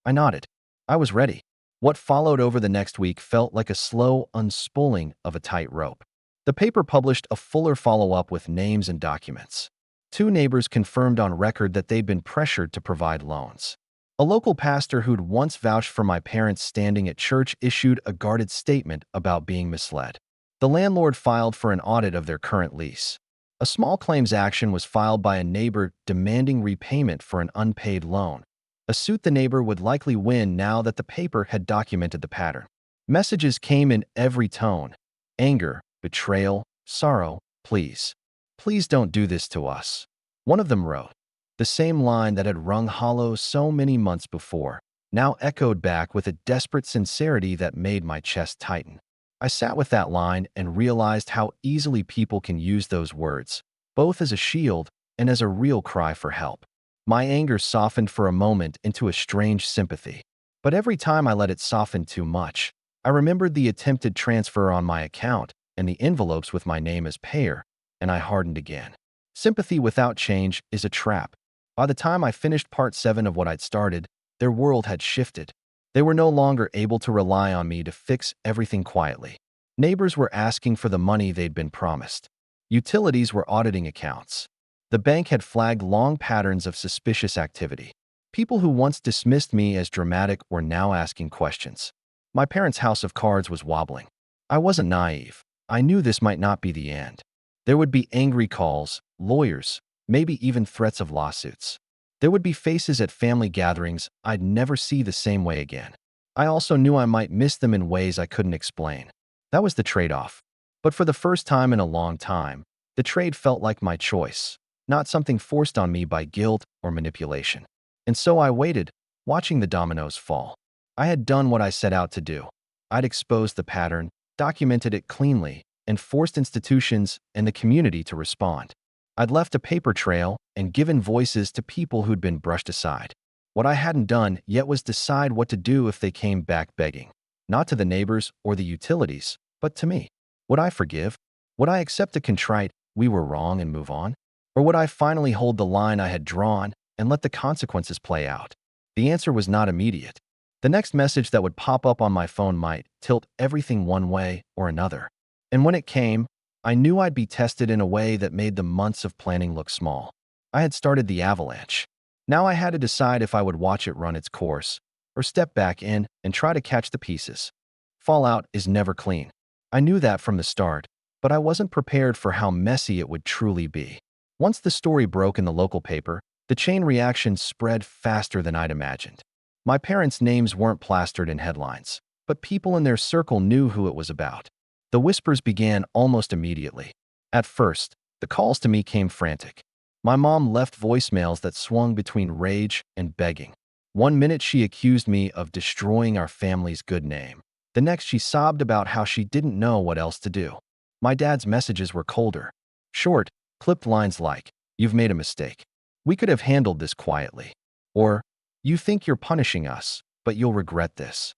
I nodded. I was ready. What followed over the next week felt like a slow unspooling of a tight rope. The paper published a fuller follow-up with names and documents. 2 neighbors confirmed on record that they'd been pressured to provide loans. A local pastor who'd once vouched for my parents' standing at church issued a guarded statement about being misled. The landlord filed for an audit of their current lease. A small claims action was filed by a neighbor demanding repayment for an unpaid loan, a suit the neighbor would likely win now that the paper had documented the pattern. Messages came in every tone: anger, betrayal, sorrow, please. Please don't do this to us. One of them wrote. The same line that had rung hollow so many months before, now echoed back with a desperate sincerity that made my chest tighten. I sat with that line and realized how easily people can use those words, both as a shield and as a real cry for help. My anger softened for a moment into a strange sympathy. But every time I let it soften too much, I remembered the attempted transfer on my account and the envelopes with my name as payer, and I hardened again. Sympathy without change is a trap. By the time I finished part 7 of what I'd started, their world had shifted. They were no longer able to rely on me to fix everything quietly. Neighbors were asking for the money they'd been promised. Utilities were auditing accounts. The bank had flagged long patterns of suspicious activity. People who once dismissed me as dramatic were now asking questions. My parents' house of cards was wobbling. I wasn't naive. I knew this might not be the end. There would be angry calls, lawyers, maybe even threats of lawsuits. There would be faces at family gatherings I'd never see the same way again. I also knew I might miss them in ways I couldn't explain. That was the trade-off. But for the first time in a long time, the trade felt like my choice, not something forced on me by guilt or manipulation. And so I waited, watching the dominoes fall. I had done what I set out to do. I'd exposed the pattern, documented it cleanly, and forced institutions and the community to respond. I'd left a paper trail and given voices to people who'd been brushed aside. What I hadn't done yet was decide what to do if they came back begging. Not to the neighbors or the utilities, but to me. Would I forgive? Would I accept a contrite, "We were wrong," and move on? Or would I finally hold the line I had drawn and let the consequences play out? The answer was not immediate. The next message that would pop up on my phone might tilt everything one way or another. And when it came, I knew I'd be tested in a way that made the months of planning look small. I had started the avalanche. Now I had to decide if I would watch it run its course, or step back in and try to catch the pieces. Fallout is never clean. I knew that from the start, but I wasn't prepared for how messy it would truly be. Once the story broke in the local paper, The chain reaction spread faster than I'd imagined. My parents' names weren't plastered in headlines, but people in their circle knew who it was about. The whispers began almost immediately. At first, the calls to me came frantic. My mom left voicemails that swung between rage and begging. One minute she accused me of destroying our family's good name. The next she sobbed about how she didn't know what else to do. My dad's messages were colder. Short, clipped lines like, "You've made a mistake. We could have handled this quietly." Or, "You think you're punishing us, but you'll regret this."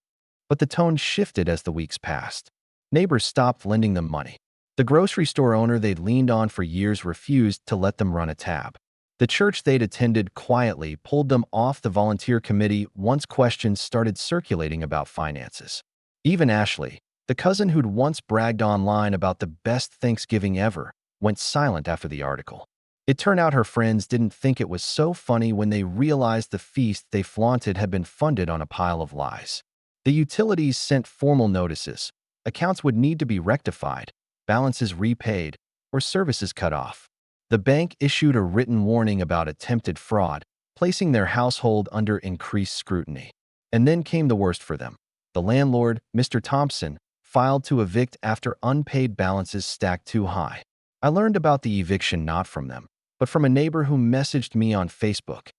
But the tone shifted as the weeks passed. Neighbors stopped lending them money. The grocery store owner they'd leaned on for years refused to let them run a tab. The church they'd attended quietly pulled them off the volunteer committee once questions started circulating about finances. Even Ashley, the cousin who'd once bragged online about the best Thanksgiving ever, went silent after the article. It turned out her friends didn't think it was so funny when they realized the feast they flaunted had been funded on a pile of lies. The utilities sent formal notices. Accounts would need to be rectified, balances repaid, or services cut off. The bank issued a written warning about attempted fraud, placing their household under increased scrutiny. And then came the worst for them. The landlord, Mr. Thompson, filed to evict after unpaid balances stacked too high. I learned about the eviction not from them, but from a neighbor who messaged me on Facebook.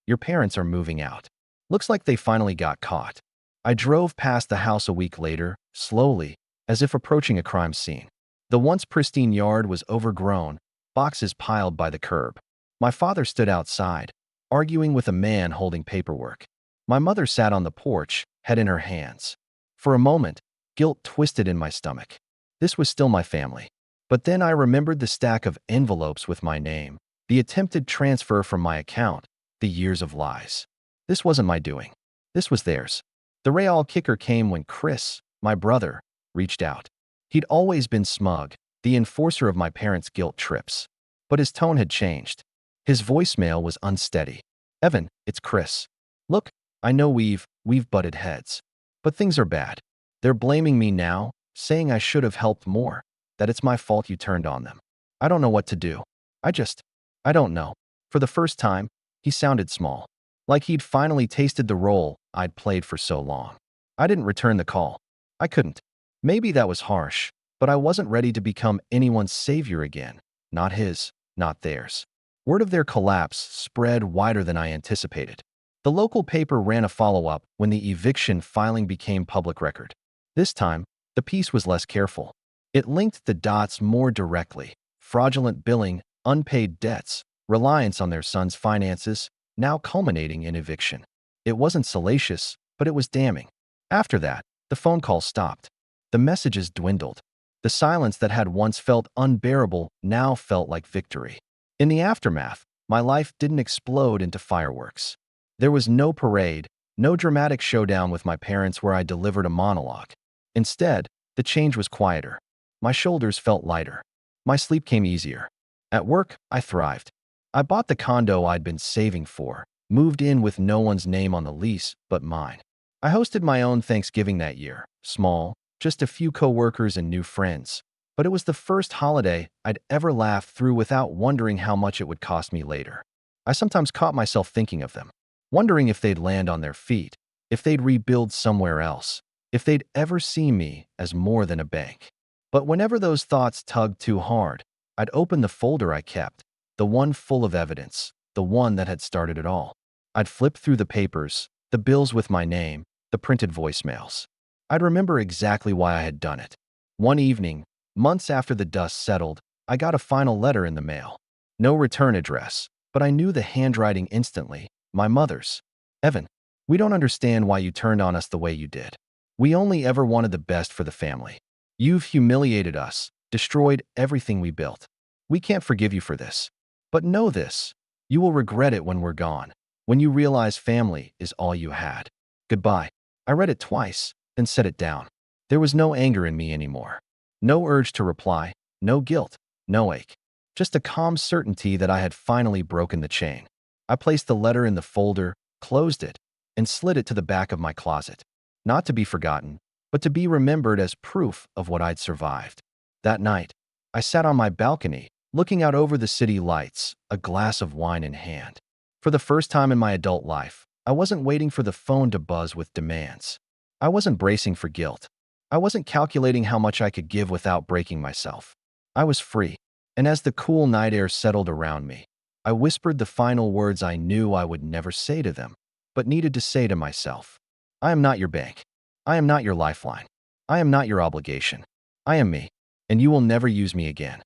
"Your parents are moving out. Looks like they finally got caught." I drove past the house a week later, slowly, as if approaching a crime scene. The once pristine yard was overgrown, boxes piled by the curb. My father stood outside, arguing with a man holding paperwork. My mother sat on the porch, head in her hands. For a moment, guilt twisted in my stomach. This was still my family. But then I remembered the stack of envelopes with my name, the attempted transfer from my account, the years of lies. This wasn't my doing. This was theirs. The real kicker came when Chris, my brother, reached out. He'd always been smug, the enforcer of my parents' guilt trips. But his tone had changed. His voicemail was unsteady. "Evan, it's Chris. Look, I know we've butted heads. But things are bad. They're blaming me now, saying I should have helped more, that it's my fault you turned on them. I don't know what to do. I don't know." For the first time, he sounded small, like he'd finally tasted the role I'd played for so long. I didn't return the call. I couldn't. Maybe that was harsh, but I wasn't ready to become anyone's savior again. Not his, not theirs. Word of their collapse spread wider than I anticipated. The local paper ran a follow-up when the eviction filing became public record. This time, the piece was less careful. It linked the dots more directly. Fraudulent billing, unpaid debts, reliance on their son's finances, now culminating in eviction. It wasn't salacious, but it was damning. After that, the phone calls stopped. The messages dwindled. The silence that had once felt unbearable now felt like victory. In the aftermath, my life didn't explode into fireworks. There was no parade, no dramatic showdown with my parents where I delivered a monologue. Instead, the change was quieter. My shoulders felt lighter. My sleep came easier. At work, I thrived. I bought the condo I'd been saving for, moved in with no one's name on the lease but mine. I hosted my own Thanksgiving that year, small, just a few coworkers and new friends. But it was the first holiday I'd ever laughed through without wondering how much it would cost me later. I sometimes caught myself thinking of them, wondering if they'd land on their feet, if they'd rebuild somewhere else, if they'd ever see me as more than a bank. But whenever those thoughts tugged too hard, I'd open the folder I kept, the one full of evidence, the one that had started it all. I'd flip through the papers, the bills with my name, the printed voicemails. I'd remember exactly why I had done it. One evening, months after the dust settled, I got a final letter in the mail. No return address, but I knew the handwriting instantly, my mother's. "Evan, we don't understand why you turned on us the way you did. We only ever wanted the best for the family. You've humiliated us, destroyed everything we built. We can't forgive you for this. But know this, you will regret it when we're gone, when you realize family is all you had. Goodbye." I read it twice, then set it down. There was no anger in me anymore. No urge to reply, no guilt, no ache. Just a calm certainty that I had finally broken the chain. I placed the letter in the folder, closed it, and slid it to the back of my closet. Not to be forgotten, but to be remembered as proof of what I'd survived. That night, I sat on my balcony, looking out over the city lights, a glass of wine in hand. For the first time in my adult life, I wasn't waiting for the phone to buzz with demands. I wasn't bracing for guilt. I wasn't calculating how much I could give without breaking myself. I was free. And as the cool night air settled around me, I whispered the final words I knew I would never say to them, but needed to say to myself. I am not your bank. I am not your lifeline. I am not your obligation. I am me, and you will never use me again.